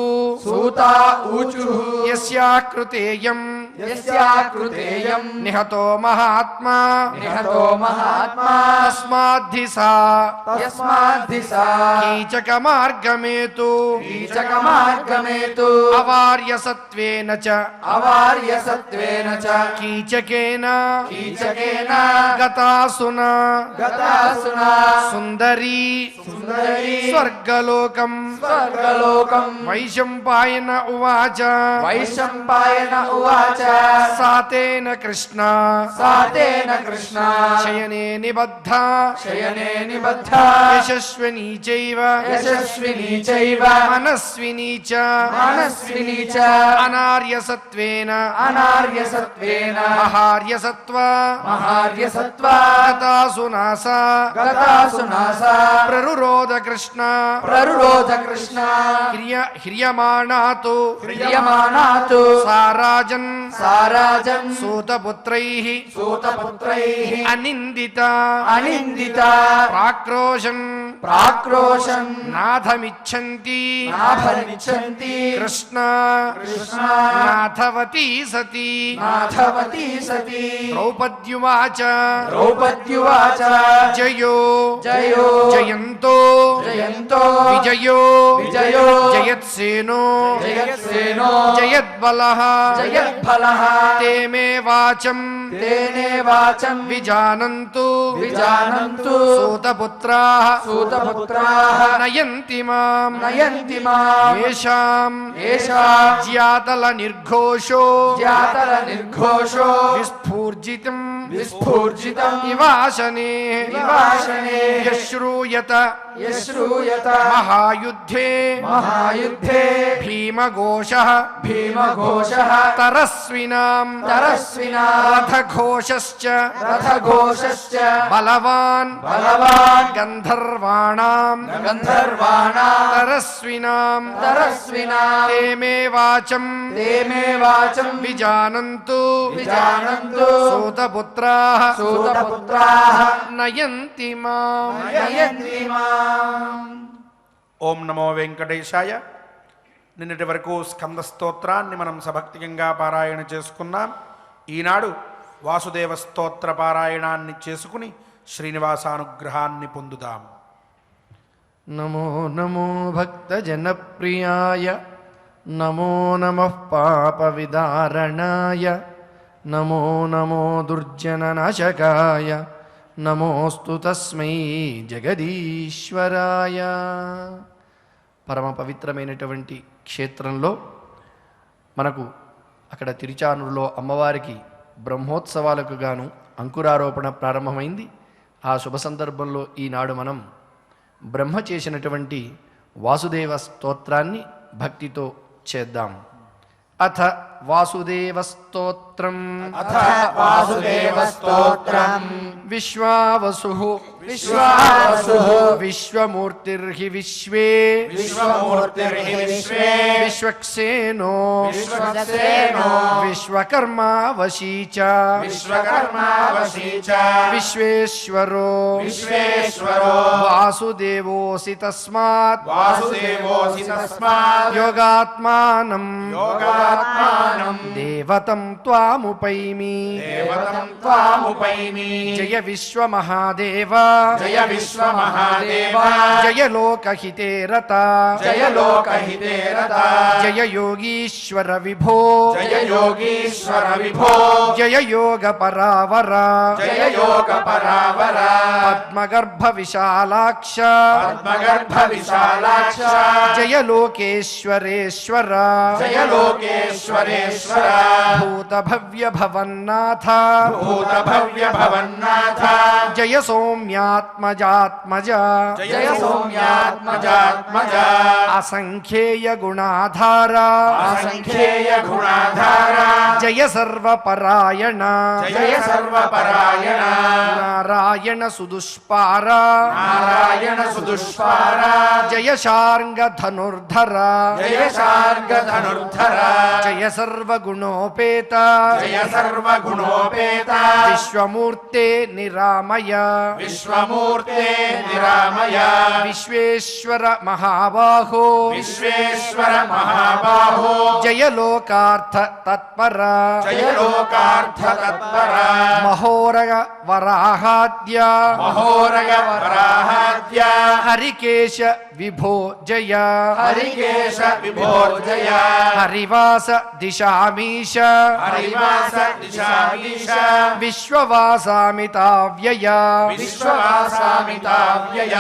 యస్యాకృతేయం
యస్యాకృతేయం
నిహతో మహాత్మా
నిహతో మహాత్మా
తస్మాద్ధి సా
తస్మాద్ధి సా
కీచక మార్గమేతు
కీచక మార్గమేతు
అవార్య సత్వేన చ
అవార్య సత్వేన చ
కీచకేన
కీచకేన
గతాసున
గతాసునా
సుందరీ
సుందరీ
స్వర్గలోకం
స్వర్గలోకం
వైశంపాయన ఉవాచ
వైశంపాయన ఉవాచ
సాతేన కృష్ణ
సాతేన కృష్ణ
శయనే నిబద్ధ
శయనే నిబద్ధ
యశస్వినీ చైవ
యశస్వినీ చైవ
మనస్వినీ చ
మనస్వినీ చ
అనార్య సత్వేన
అనార్య సత్వేన
మహార్య సత్వ
మహార్య సత్వ
గతాసునాస
గతాసునాసా
ప్రరురోధ కృష్ణ
ప్రరురోధ కృష్ణ
హ్రియమాణాతు
హ్రియమాణాతు
సారాజన్
సారాజన్
సూతపుత్రైః
సూతపుత్రైః
అనిందిత
అనిందిత
ప్రాక్రోశన్
ప్రాక్రోశన్
నాథమిచ్చంతి
నాభనిచ్చంతి
కృష్ణ
కృష్ణ
నాథవతి సతి
నాథవతి సతి
ద్రౌపద్యువాచ
ద్రౌపద్యువాచ
జయో
జయో
జయంతో
జయంతో
విజయో
విజయో
జయత్సేనో
జయత్సేనో
జయద్బలః
జయద్బలః
తే మే వాచం
తేనే వాచం
విజానంతు
విజానంతు
సూతపుత్రాః
సూతపుత్రాః
నయంతి మాం
నయంతి మాం
ఏషాం
ఏషాం
జ్యాతల నిర్ఘోషో
జాతర నిర్ఘోషో
విస్ఫూర్జితం
విస్ఫూర్జితం
ఇవాశనే
వివాశనే
యశ్రూయత
యశ్రూయత
మహాయుద్ధే
మహాయుద్ధే
భీమఘోషః
భీమఘోషః
తరస్వినాం
తరస్వినా
రథఘోషశ్చ
రథఘోషశ్చ
బలవాన్
బలవాన్
గంధర్వాణాం
గంధర్వాణాం
తరస్వినాం
తరస్వినాం
తే మే వాచం
తే మే వాచం
విజానంతు
విజానంతు
సూతపుత్రాః
సూతపుత్రాః
నయంతి మాం
నయంతి మాం.
ఓం నమో వెంకటేశాయ. నిన్నటి వరకు స్కంద స్తోత్రాన్ని మనం సభక్తికంగా పారాయణ చేసుకున్నాం. ఈనాడు వాసుదేవ స్తోత్ర పారాయణాన్ని చేసుకుని శ్రీనివాసానుగ్రహాన్ని పొందుదాం.
నమో నమో భక్తజనప్రియాయ నమో నమః పాప విదారణాయ నమో నమో దుర్జననాశకాయ నమోస్తు తస్మై జగదీశ్వరాయ. పరమ పవిత్రమైనటువంటి క్షేత్రంలో మనకు అక్కడ తిరుచానూరులో అమ్మవారికి బ్రహ్మోత్సవాలకు గాను అంకురారోపణ ప్రారంభమైంది. ఆ శుభ సందర్భంలో ఈనాడు మనం బ్రహ్మ చేసినటువంటి వాసుదేవ స్తోత్రాన్ని భక్తితో చేద్దాం. అథ వాసుదేవ స్తోత్రం
అథ వాసుదేవ స్తోత్రం
విశ్వావసుః
విశ్వావసుః
విశ్వమూర్తిర్హి విశ్వే
విశ్వమూర్తిర్హి విశ్వే
విశ్వక్సేనో
విశ్వక్సేనో
విశ్వకర్మావశీ చ
విశ్వకర్మావశీ చ
విశ్వేశ్వరో
విశ్వేశ్వరో
వాసుదేవోసి తస్మాత్
వాసుదేవోసి తస్మాత్
యోగాత్మానం
యోగాత్మానం
దేవతం త్వాముపైమి.
దేవతం త్వాముపైమి.
జయ విశ్వమహాదేవ
జయ విశ్వమహాదేవ
జయ లోకహితే రత
జయ లోకహితే రత
జయ యోగీశ్వర విభో
జయ యోగీశ్వర విభో
జయ యోగ పరావర
జయ యోగ పరావర
పద్మగర్భ విశాలాక్ష
పద్మగర్భ విశాలాక్ష
జయ లోకేశ్వరేశ్వర
జయ లోకేశ్వరేశ్వర
భూత భవ్య భవన్నాథ
భూత భవ్య భవన్నాథ
జయ సౌమ్యాత్మజాత్మజ
జయ సౌమ్యాత్మజాత్మజ
అసంఖ్యేయ గుణాధార
అసంఖ్యేయ గుణాధార
జయ సర్వపరాయణ
జయ సర్వపరాయణ
నారాయణ సుదుష్ప సుదుష్పార
నారాయణ సుదుష్పార
జయ శార్ంగ ధనుర్ధర
జయ శార్గధనుర్ధర
జయ సర్వగుణోపేత
జయ సర్వగుణోపేత
విశ్వమూర్తే నిరామయ
విశ్వమూర్తే నిరామయ
విశ్వేశ్వర మహాబాహో
విశ్వేశ్వర మహాబాహో
జయ లోకార్థ తత్పర
జయ లోకార్థ తత్పర
మహోరగ వరాహాద్య
మహోరగ వరాహాద్య
హరికేశ విభో జయ
హరికేశ విభోజయ
హరివాస దిశామీశ
హరివాస దిశామీశ
విశ్వవాసామితావ్యయ
విశ్వవాసామితావ్యయ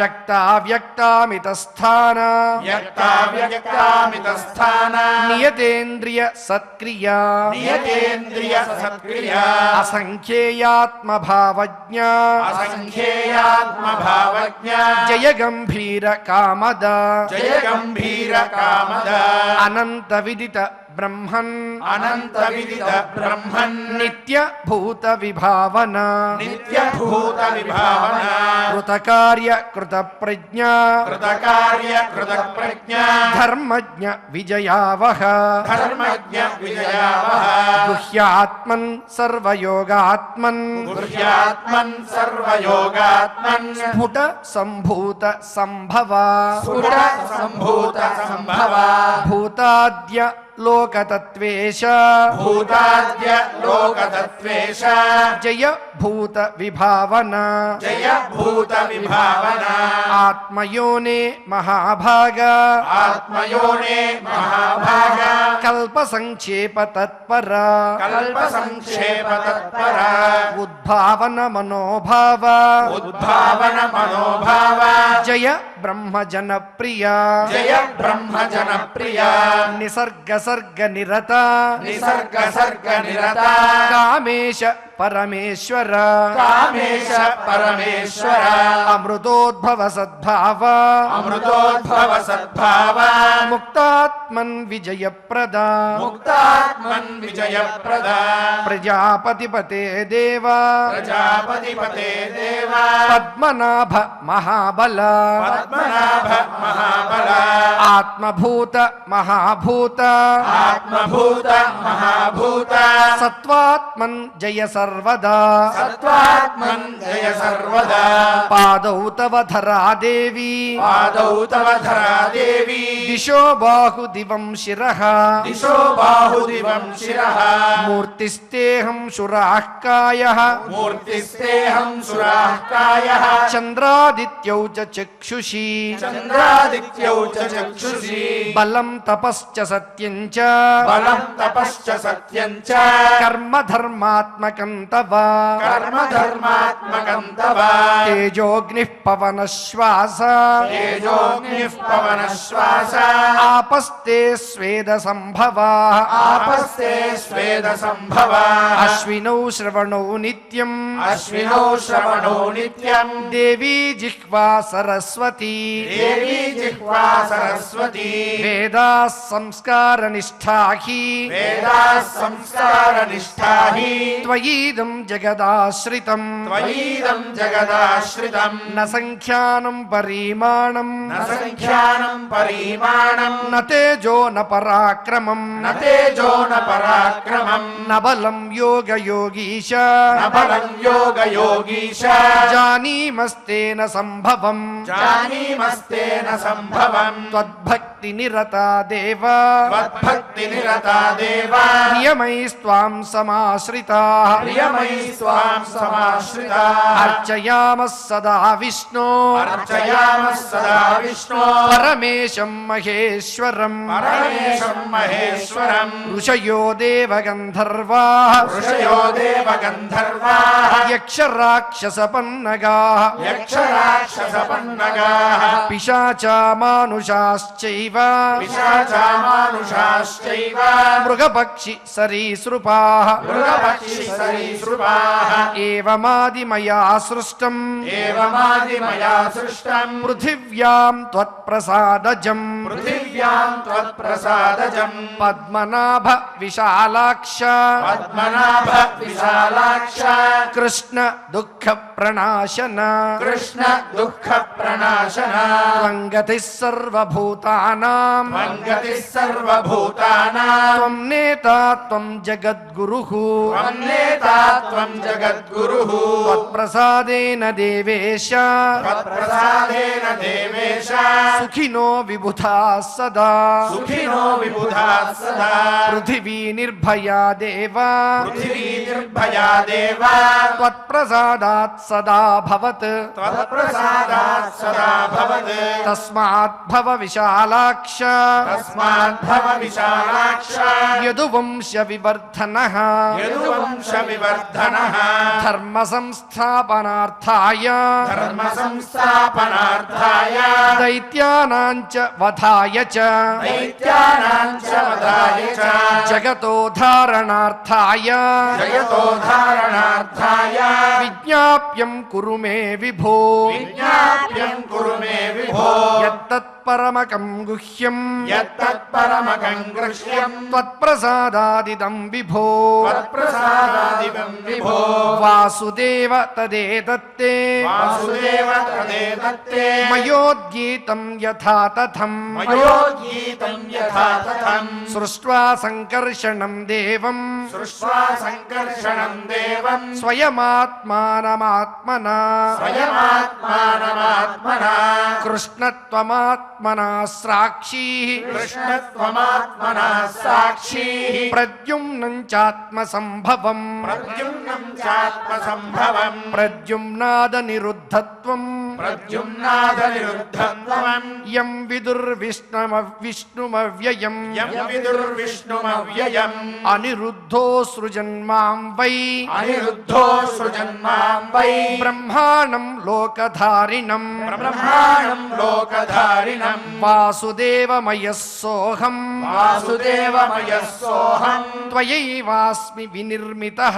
వ్యక్తావ్యక్తామిత స్థాన
వ్యక్తావ్యక్తామిత స్థాన
నియతేంద్రియ సత్క్రియ
నియతేంద్రియ సత్క్రియ
అసంఖ్యేయాత్మ భావజ్ఞ
అసంఖ్యేయాత్మ భావజ్ఞ
జయ గంభీర కామద
జయ గంభీర కామద
అనంత విదిత బ్రహ్మన్
అనంత విదిత బ్రహ్మన్
నిత్య భూత విభావన
నిత్య భూత విభావన
కృతకార్య కృత ప్రజ్ఞ
కృతకార్య కృత ప్రజ్ఞ
ధర్మజ్ఞ విజయావహ
ధర్మజ్ఞ విజయావహ
గుహ్యాత్మన్ సర్వయోగాత్మన్
గుహ్యాత్మన్ సర్వయోగాత్మన్
స్ఫుట సంభూత సంభవ
స్ఫుట సంభూత సంభవ
భూతాద్య లోకతత్వేశ
భూతాద్య లోకతత్వేష
జయ భూత విభావన
జయ భూత విభావన
ఆత్మయోనే మహాభాగ
ఆత్మయోనే మహాభాగ
కల్ప సంక్షేప తత్పర
కల్ప సంక్షేప తత్పర
ఉద్భావన మనోభావ
ఉద్భావన మనోభావ
జయ బ్రహ్మజన ప్రియ
జయ బ్రహ్మ జన ప్రియ
నిసర్గ సర్గ నిరత
నిసర్గ సర్గ నిరత
కామేశ పరమేశ్వర
కామేశ పరమేశ్వర
అమృతోద్భవ సద్భావ
అమృతోద్భవ సద్భావ
ముక్తాత్మన్ విజయప్రద
ముక్తాత్మన్ విజయప్రద
ప్రజాపతిపతే దేవ
ప్రజాపతిపతే దేవ
పద్మనాభ మహాబల
పద్మనాభ మహాబల
ఆత్మభూత మహాభూత
ఆత్మభూత మహాభూత
సత్వాత్మన్ జయ సర్వదా
సత్వాత్మన్ జయ సర్వదా
పాదౌ తవ ధరాదేవి
పాదౌ తవ ధరాదేవి
దిశో బాహు దివం శిరః
దిశో బాహుదివం శిరః
మూర్తిస్తేహం శురాః కాయః
మూర్తిస్తేహం సురాః కాయః
చంద్రాదిత్యౌ చ చక్షుషి
చంద్రాదిత్యౌ చ చక్షుషి
బలం తపశ్చ సత్యం చ
బలం తపశ్చ సత్యం చ
కర్మ ధర్మాత్మకం తవ
కర్మ ధర్మాత్మకం తవ
తేజోగ్నిః పవన శ్వాస
తేజోగ్నిః పవన శ్వాస
ఆపస్తే స్వేద సంభవ
ఆపస్తే స్వేద సంభవ
అశ్వినౌ శ్రవణౌ నిత్యం
అశ్వినో శ్రవణో నిత్యం
దేవీ జిహ్వా సరస్వతి
దేవీ జిహ్వా సరస్వతి
వేదా సంస్కార నిష్ఠాహి
వేదా సంస్కార నిష్ఠాహి
త్వయీదం జగదాశ్రితం
త్వయీదం జగదాశ్రితం
న సంఖ్యానం పరిమాణం
న సంఖ్యానం పరిమాణం
న తేజో న పరాక్రమం
న తేజో న పరాక్రమం
న బలం యోగ యోగీశ
న బలం యోగ యోగీశ
జానీమస్తేన సంభవం
జానీమస్తేన సంభవం
త్వద్భక్తి నిరతా దేవ
త్వద్భక్తి నిరతా దేవ
నియమైస్త్వాం సమాశ్రితాః
ప్రియమై స్వాం సమాశ్రితాః
అర్చయామः సదా విష్ణో
అర్చయామः సదా విష్ణో
పరమేశం మహేశ్వరం
పరమేశం మహేశ్వరం
ఋషయో దేవగంధర్వాః
ఋషయో దేవ గంధర్వాః
యక్షరాక్షసపన్నగాః
యక్షరాక్షసపన్నగాః
పిశాచా మానుషాశ్చైవ చైవ
పిశాచామానుషాశ్చైవ
మృగపక్షి సరీసృపాః
మృగపక్షి సరీసృపాః
ఏవమాదిమయా సృష్టం
ఏవమాదిమయా సృష్టం
పృథివ్యాం త్వత్ప్రసాదజం
పృథివ్యాం త్వత్ప్రసాదజం
పద్మనాభ విశాలాక్ష
పద్మనాభ విశాలాక్ష
కృష్ణ దుఃఖ ప్రణాశన
కృష్ణ దుఃఖ ప్రణాశన
త్వంగతి సర్వభూతానాం
వంగతి సర్వభూతానాం
త్వం నేత త్వం జగద్గురుః
త్వన్నేతా త్వం జగద్గురుః
త్వత్ప్రసాదేన దేవేశ
త్వత్ప్రసాదేన దేవేశ
సుఖినో విబుధా సదా
సుఖినో విబుధా సదా
పృథివీ నిర్భయా దేవ
పృథివీ నిర్భయా దేవ
త్వత్ప్రసాదాత్ సదా భవత్
త్వత్ప్రసాదాత్ సదా భవత్
తస్మాత్ భవ విశాలాక్ష
తస్మాద్భవ విశాలాక్ష
యదువంశ వివర్ధనః
యదువంశ వివర్ధనః
ధర్మ సంస్థాపనార్థాయ
ధర్మ సంస్థాపనార్థాయ
దైత్యానాం చ వధాయ చ
దైత్యానాం చ వదాయ చ
జగతోధారణార్థాయ
జగతోధారణార్థాయ
విజ్ఞాప్యం కురు మే విభో
విజ్ఞాప్యం కురు మే విభో
యత్తత్పరమకం గుహ్యం
యత్తత్పరమకం గృహ్యం
త్వత్ప్రసాదాదిదం విభో
త్వత్ప్రసాదాదివం విభో
వాసుదేవ తదేతత్తే
వాసుదేవ తదేతత్తే
మయోద్గీతం యథా తథం
మయోగీతం యథా తథం
సృష్ట్వా సంకర్షణం దేవం
సృష్ట్వా సంకర్షణం దేవం
స్వయమాత్మానమాత్మనా
స్వయమాత్మానమాత్మనా
కృష్ణత్వమాత్మనా సాక్షీ
కృష్ణత్వమాత్మనా సాక్షీ
ప్రద్యుమ్నం చాత్మసంభవం
ప్రద్యుమ్నం చాత్మసంభవం
ప్రద్యుమ్నాద నిరుద్ధత్వం
ప్రద్యుమ్నాద నిరుద్ధత్వం
యం విష్ణుమవ్యయం
యం విదుర్విష్ణుమవ్యయం
అనిరుద్ధో సృజన్మాం వై
అనిరుద్ధో సృజన్మాం వై
బ్రహ్మాణం లోకధారిణం
బ్రహ్మాణం లోకధారిణం
వాసుదేవమయః సోహం
వాసుదేవమయః సోహం
త్వయైవాస్మి వినిర్మితః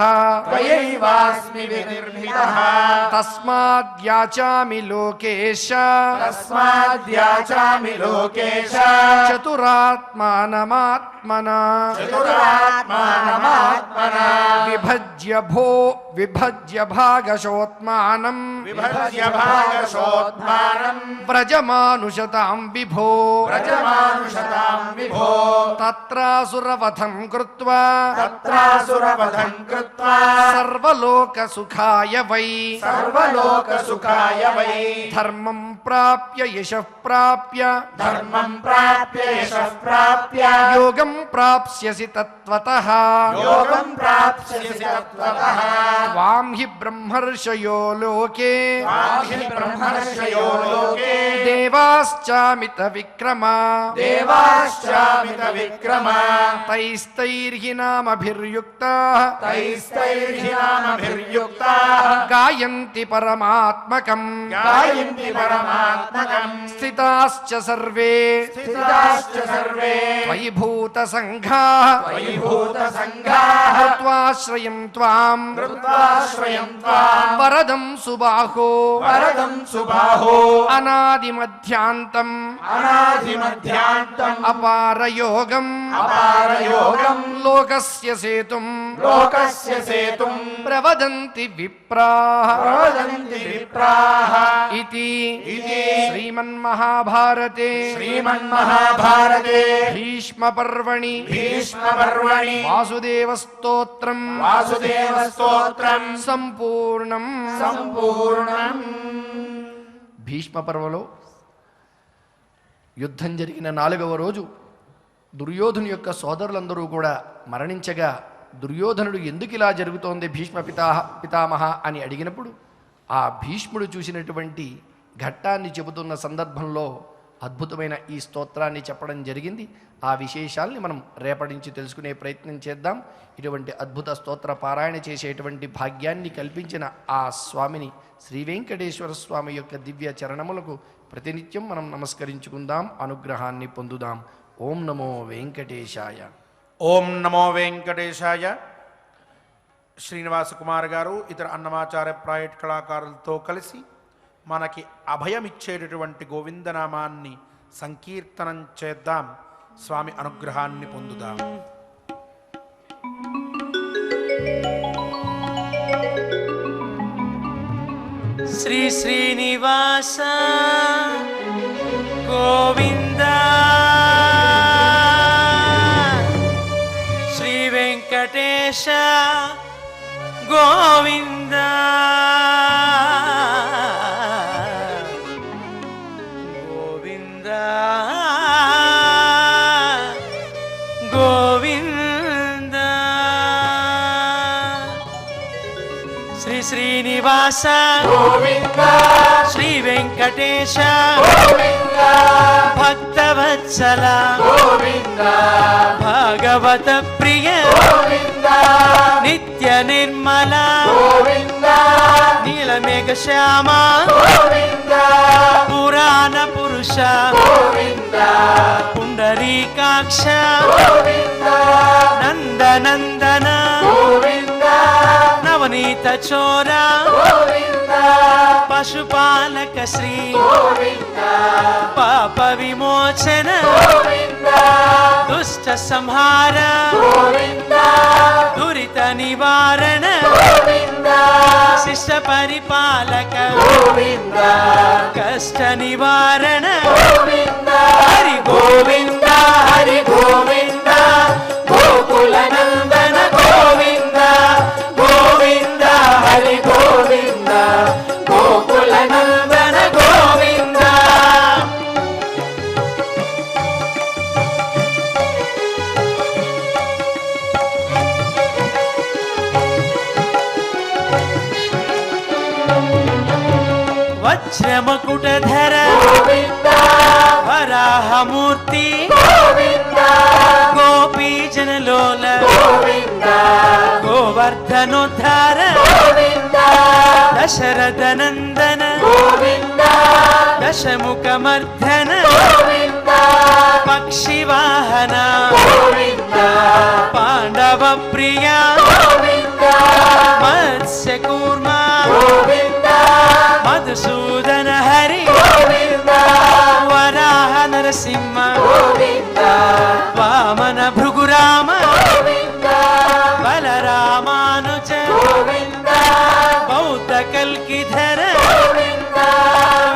త్వయైవాస్మి వినిర్మితః
తస్మాద్యాచామి లోకేశ
తస్మాద్యాచామి లోకేశ
చతురాత్మానమాత్మనా
చతురాత్మానమాత్మనా
విభజ్య భాగశోత్మానం
విభజ్య భాగశోత్మానం
వ్రజమానుషతాం విభో
వ్రజమానుషతాం విభో
తత్రాసురవధం కృత్వా
తత్రాసురవధం కృత్వా
సర్వలోకసుఖాయ వై
సర్వలోకసుఖాయ వై
ధర్మం ప్రాప్య యశః ప్రాప్య
ధర్మం ప్రాప్య యశః ప్రాప్య
యోగం ప్రాప్స్యసి తత్వతః
యోగం ప్రాప్స్యసి తత్వతః
త్వాం హి బ్రహ్మర్షయో లోకే
వాహి బ్రహ్మర్షయో లోకే
దేవాశ్చామిత విక్రమా
దేవాశ్చామిత విక్రమా
తైస్తైర్హి నామభిర్యుక్తాః
తైస్తైర్హి నామభిర్యుక్తాః
గాయంతి పరమాత్మకం
గాయంతి పరమాత్మకం
స్థితాశ్చ సర్వే
స్థితాశ్చ సర్వే
త్వయి భూత సంఘాః
త్వయి భూత సంఘాః
కృత్వాశ్రయం త్వాం
కృత్వాశ్రయం త్వాం
వరదం సుబాహో
వరదం సుబాహో
అనాదిమధ్యాంతం
అనాదిమధ్యాంతం
అపారయోగం
అపారయోగం
లోకస్య సేతుం
లోకస్య సేతుం
ప్రవదంతి విప్రాః
ప్రవదంతి విప్రాః
ఇతి
ఇతి
శ్రీమన్మహాభారతే
శ్రీమన్మహాభారతే
భీష్మపర్వణి
భీష్మపర్వణి
వాసుదేవస్తోత్రం
వాసుదేవస్తోత్రం
సంపూర్ణం
సంపూర్ణం.
భీష్మపర్వలో యుద్ధం జరిగిన 4వ రోజు దుర్యోధను యొక్క సోదరులందరూ కూడా మరణించగా దుర్యోధనుడు ఎందుకు ఇలా జరుగుతోంది భీష్మ పితామహ అని అడిగినప్పుడు ఆ భీష్ముడు చూసినటువంటి ఘట్టాన్ని చెబుతున్న సందర్భంలో అద్భుతమైన ఈ స్తోత్రాన్ని చెప్పడం జరిగింది. ఆ విశేషాల్ని మనం రేపటి నుంచి తెలుసుకునే ప్రయత్నం చేద్దాం. ఇటువంటి అద్భుత స్తోత్ర పారాయణ చేసేటువంటి భాగ్యాన్ని కల్పించిన ఆ స్వామిని, శ్రీ వెంకటేశ్వర స్వామి యొక్క దివ్య చరణములకు ప్రతినిత్యం మనం నమస్కరించుకుందాం, అనుగ్రహాన్ని పొందుదాం. ఓం నమో వెంకటేశాయ.
ఓం నమో వెంకటేశాయ. శ్రీనివాస కుమార్ గారు ఇతర అన్నమాచార్య ప్రైవేట్ కళాకారులతో కలిసి మనకి అభయమిచ్చేటటువంటి గోవిందనామాన్ని సంకీర్తనం చేద్దాం, స్వామి అనుగ్రహాన్ని పొందుదాం.
శ్రీ శ్రీనివాస గోవింద, శ్రీ వెంకటేశ గోవింద, గోవింద గోవింద. శ్రీ శ్రీనివాస
గోవింద
శ్రీ వెంకటేశ
గోవింద
భక్తవత్సల
గోవింద
భాగవత ప్రియ
గోవింద
నిత్య నిర్మల
గోవింద
నీలమేఘ శ్యామ
గోవింద
పురాణ పురుష
గోవింద
పుండరీకాక్ష
గోవింద
నందనందన
గోవింద
నవనీత చోర
గోవింద
పశుపాలక శ్రీ
గోవింద
పాప విమోచన
గోవింద
దుష్ట సంహార
గోవింద
దురిత నివారణ
గోవింద
శిష్ట పరిపాలక
గోవింద
కష్ట నివారణ
గోవింద
హరి
గోవింద హరి గోవింద గోకుల నందన గోవింద గోవింద హరి గోవింద గోకుల నందన గోవింద.
వజ్రమకుటధర
గోవింద
వరాహమూర్తి
గోవింద
గోపీజనలోల
గోవింద
గోవర్ధనోద్ధార
గోవింద
దశరథ నందన
గోవింద
దశముఖమర్ధన
గోవింద
పక్షివాహన
గోవింద
పాండవ ప్రియ
గోవింద
మత్స్యకూర్మ
గోవింద
మధుసూదన హరి
గోవింద
వరాహ నరసింహ
గోవింద
వామన భృగురామ
గోవింద
బలరామానుజ
గోవింద
బౌద్ధ కల్కిధర
గోవింద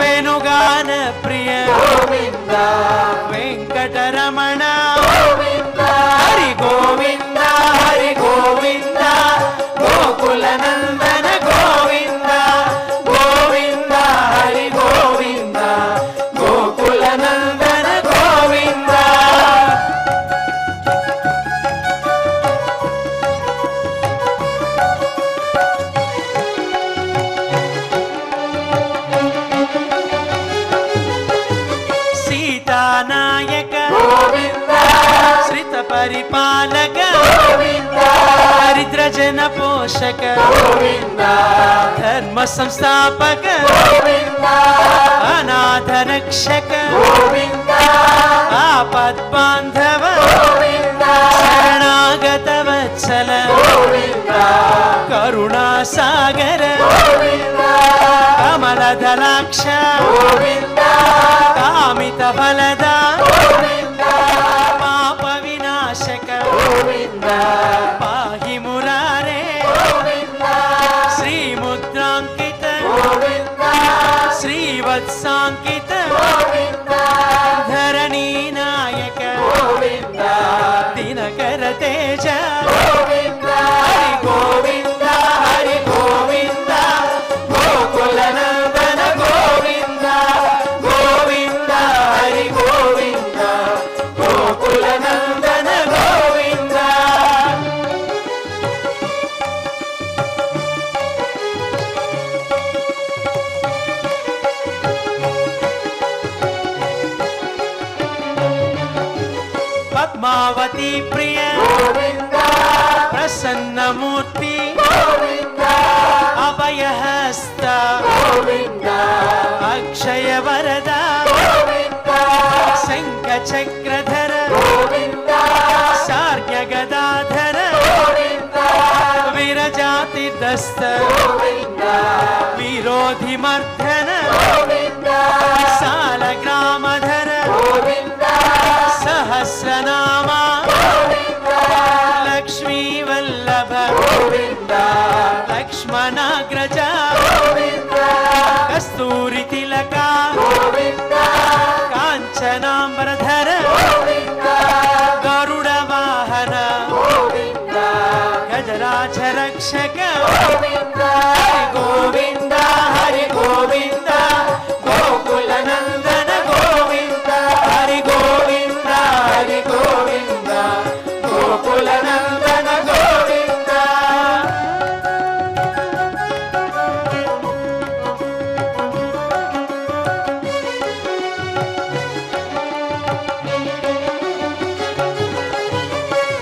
వేణుగాన ప్రియ
గోవింద
వెంకటరమణ
గోవింద
హరి
గోవింద హరి గోవింద గోకుల నందన గోవింద గోవింద హరి గోవింద గోకుల నందన గోవింద.
సీతానాయక
గోవింద
శ్రిత పరిపాలక
గోవింద
దరిద్ర జన పోషక
గోవింద
ధర్మ సంస్థాపక
గోవింద
అనాథ రక్షక
గోవింద
ఆపద్బాంధవ
గోవింద
శరణాగత వత్సల
గోవింద
కరుణాసాగర
గోవింద
కమలదలాక్ష
గోవింద
కామిత ఫలద
గోవింద
పాప వినాశక
గోవింద
పాహి మురారే
గోవింద
శ్రీముద్రాంకిత
గోవింద
శ్రీవత్సాంకిత
గోవింద
ధరణీ నాయక
గోవింద
దినకర తేజ
గోవింద హరి గోవింద హరి గోవింద గోకుల నందన గోవింద గోవింద హరి గోవింద గోకుల నందన గోవింద.
పద్మావతి ప్రియ
గోవింద
ప్రసన్నమూర్తి
గోవింద
అభయహస్త
గోవింద
అక్షయ వరద
గోవింద
శంఖ చక్రధర
గోవింద
శార్య గదాధర
గోవింద
విరజాతి దస్త
గోవింద
విరోధి మర్దన
గోవింద
సాల గ్రామధర
గోవింద
సహస్రనామ
గోవింద
లక్ష్మీ వల్లభ
గోవింద
లక్ష్మణాగ్రజ
గోవింద
కస్తూరి తిలక
గోవింద
కాంచనాంబరధర
గోవింద
గరుడ వాహన
గోవింద
గజరాజ రక్షక
గోవింద గోవింద హరి గోవింద గోకుల నందన గోవింద హరి గోవింద హరి గోవింద గోకుల నందన గోవింద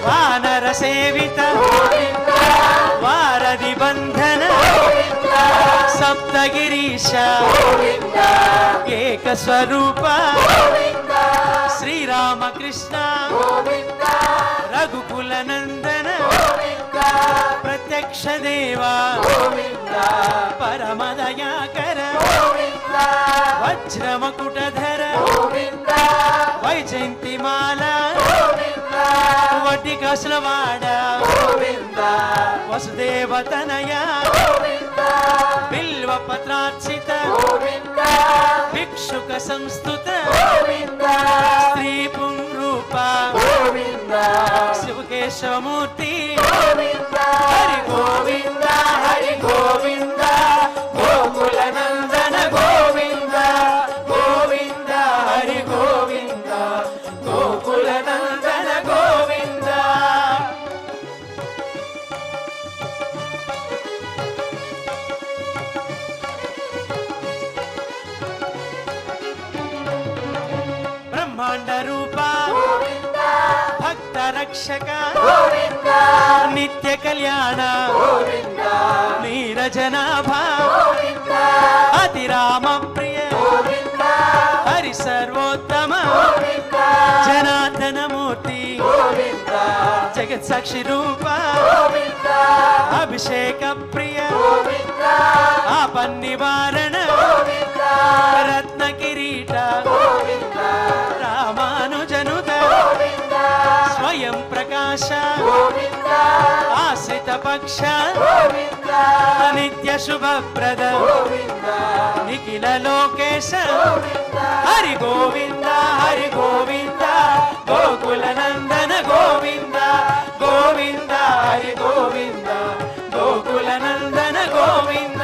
వానర సేవిత
గోవింద
వారధి బంధన
గోవింద
సప్తగిరీశ
గోవింద
ఏక స్వరూప
గోవింద
శ్రీరామకృష్ణ
గోవింద
రఘుకుల నందన
గోవింద
ప్రత్యక్ష దేవ
గోవింద
పరమదయాకర
గోవింద
వజ్రమకుటధర
గోవింద
వైజయంతిమాల
గోవింద
వడ్డికసులవాడ
గోవింద
వసుదేవతనయ
గోవింద
బిల్వ పత్రార్చిత
గోవింద
భిక్షుక సంస్థుత
గోవింద
స్త్రీ పుంరూప
గోవింద
శివకేశవమూర్తి
గోవింద హరి గోవింద హరి గోవింద గోకుల నందన గోవింద గోవింద హరి గోవింద గోకుల నందన గోవింద
బ్రహ్మాండ రూప
గోవింద
భక్త రక్షక
గోవింద
నిత్య కళ్యాణ
గోవింద
నీరజనాభ
గోవింద
అతిరామ ప్రియ
గోవింద
హరి సర్వోత్తమ
గోవింద
జనార్దన మూర్తి
గోవింద
జగత్ సాక్షి రూప
గోవింద
అభిషేక ప్రియ
గోవింద
ఆపన్నివారణ
గోవింద
రత్న కిరీట
గోవింద
రామానుజనుత
గోవింద
స్వయం ప్రకాశ
గోవింద
ఆశ్రిత పక్ష
గోవింద
నిత్య శుభప్రద
గోవింద
నిఖిల లోకేశ
గోవింద
హరి గోవింద హరి గోవింద గోకుల నందన గోవింద గోవింద హరి గోవింద గోకుల నందన గోవింద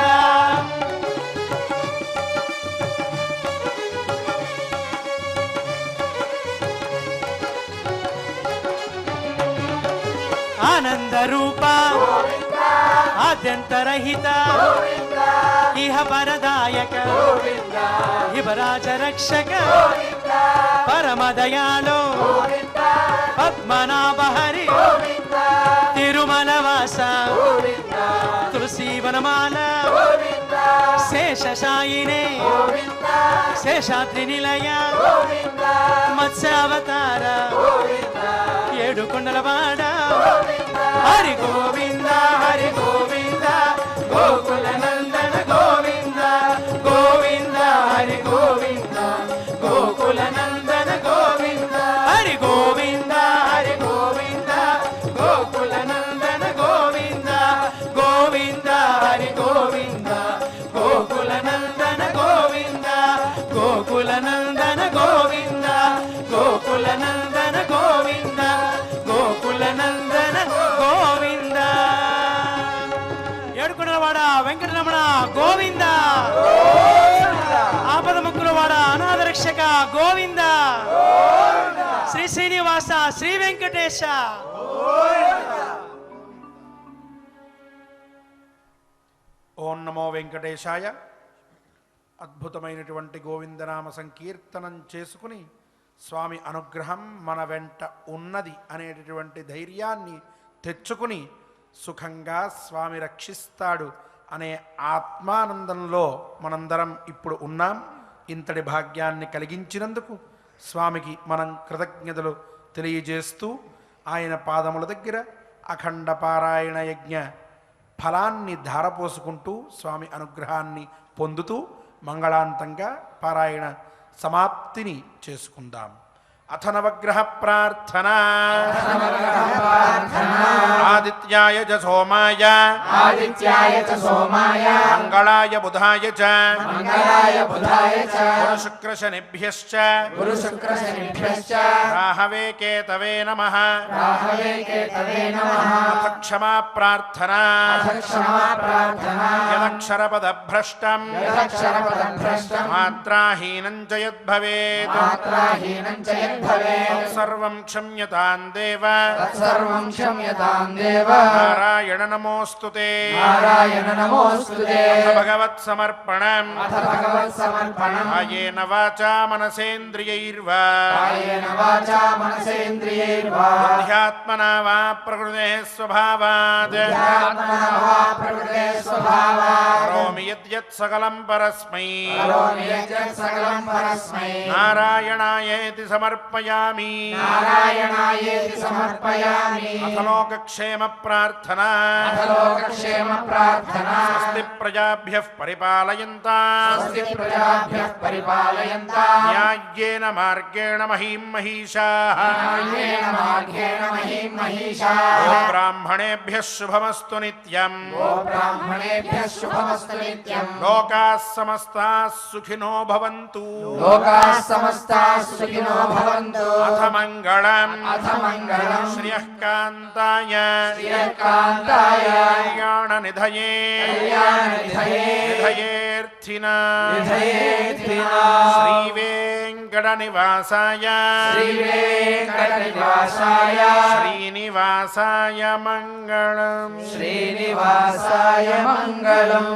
ఆనంద రూప
గోవింద
ఆద్యంతరహిత
గోవింద
ఇహ పరదాయక
గోవింద
యువరాజ రక్షక
గోవింద
పరమదయాలో
గోవింద
పద్మనాభ హరి
గోవింద
తిరుమల వాస
గోవింద
తులసీవనమాల
గోవింద
శేషశాయినే
గోవింద
శేషాద్రి నిలయ
గోవింద
మత్స్యావతార
గోవింద
ఏడు కొండలవాడ
గోవింద
హరి గోవింద హరి గోవింద గోకుల నందన గోవింద గోవింద హరి గోవింద గోకుల నందన గోవింద హరి గోవింద హరి గోవింద గోకుల నందన గోవింద గోవింద హరి గోవింద గోకుల నందన గోవింద గోకుల నందన గోవింద గోకుల నందన గోవింద గోకుల నందన గోవింద ఏడుకొండలవాడ వెంకటరమణ గోవింద ఆపద ముక్కులవాడ అనాథ రక్షక గోవింద శ్రీ శ్రీనివాస శ్రీ వెంకటేశ
ఓం నమో వెంకటేశాయ. అద్భుతమైనటువంటి గోవిందనామ సంకీర్తనం చేసుకుని స్వామి అనుగ్రహం మన వెంట ఉన్నది అనేటటువంటి ధైర్యాన్ని తెచ్చుకుని సుఖంగా స్వామి రక్షిస్తాడు అనే ఆత్మానందంలో మనందరం ఇప్పుడు ఉన్నాం. ఇంతటి భాగ్యాన్ని కలిగించినందుకు స్వామికి మనం కృతజ్ఞతలు తెలియజేస్తూ ఆయన పాదముల దగ్గర అఖండ పారాయణ యజ్ఞ ఫలాన్ని ధారపోసుకుంటూ స్వామి అనుగ్రహాన్ని పొందుతూ మంగళాంతంగా పారాయణ సమాప్తిని చేసుకుందాం. అథ నవగ్రహ ప్రార్థనా. ఆదిత్యాయ చ సోమాయ మంగళాయ బుధాయ చ గురు శుక్ర శనిభ్యశ్చ రాహవే కేతవే నమః. అథ క్షమా ప్రార్థనా. యదక్షరపదభ్రష్టం మాత్రాహీనం చ యద్భవేత్ తత్సర్వం క్షమ్యతాం దేవ. నారాయణ నమోస్తుతే. అథ భగవత్ సమర్పణం. కాయేన వాచా మనసేంద్రియైర్వా బుద్ధ్యాత్మనా వా ప్రకృతే స్వభావాత్ కరోమి యద్యత్ సకలం పరస్మై నారాయణాయేతి సమర్పయామి. అథ లోకక్షేమ ప్రార్థనా. స్వస్తి ప్రజాభ్యః పరిపాలయంతాం న్యాయ్యేన మార్గేణ మహీం మహీషాః. ఓం బ్రాహ్మణేభ్యః శుభమస్తు నిత్యం. లోకాః సమస్తాః సుఖినో భవంతు. అథ మంగళం శ్రియః కాంతాయ కళ్యాణ నిధయే నిధయేర్థినా శ్రీ వెంకట నివాసాయ శ్రీనివాసాయ మంగళం.
శ్రీనివాసాయ మంగళం.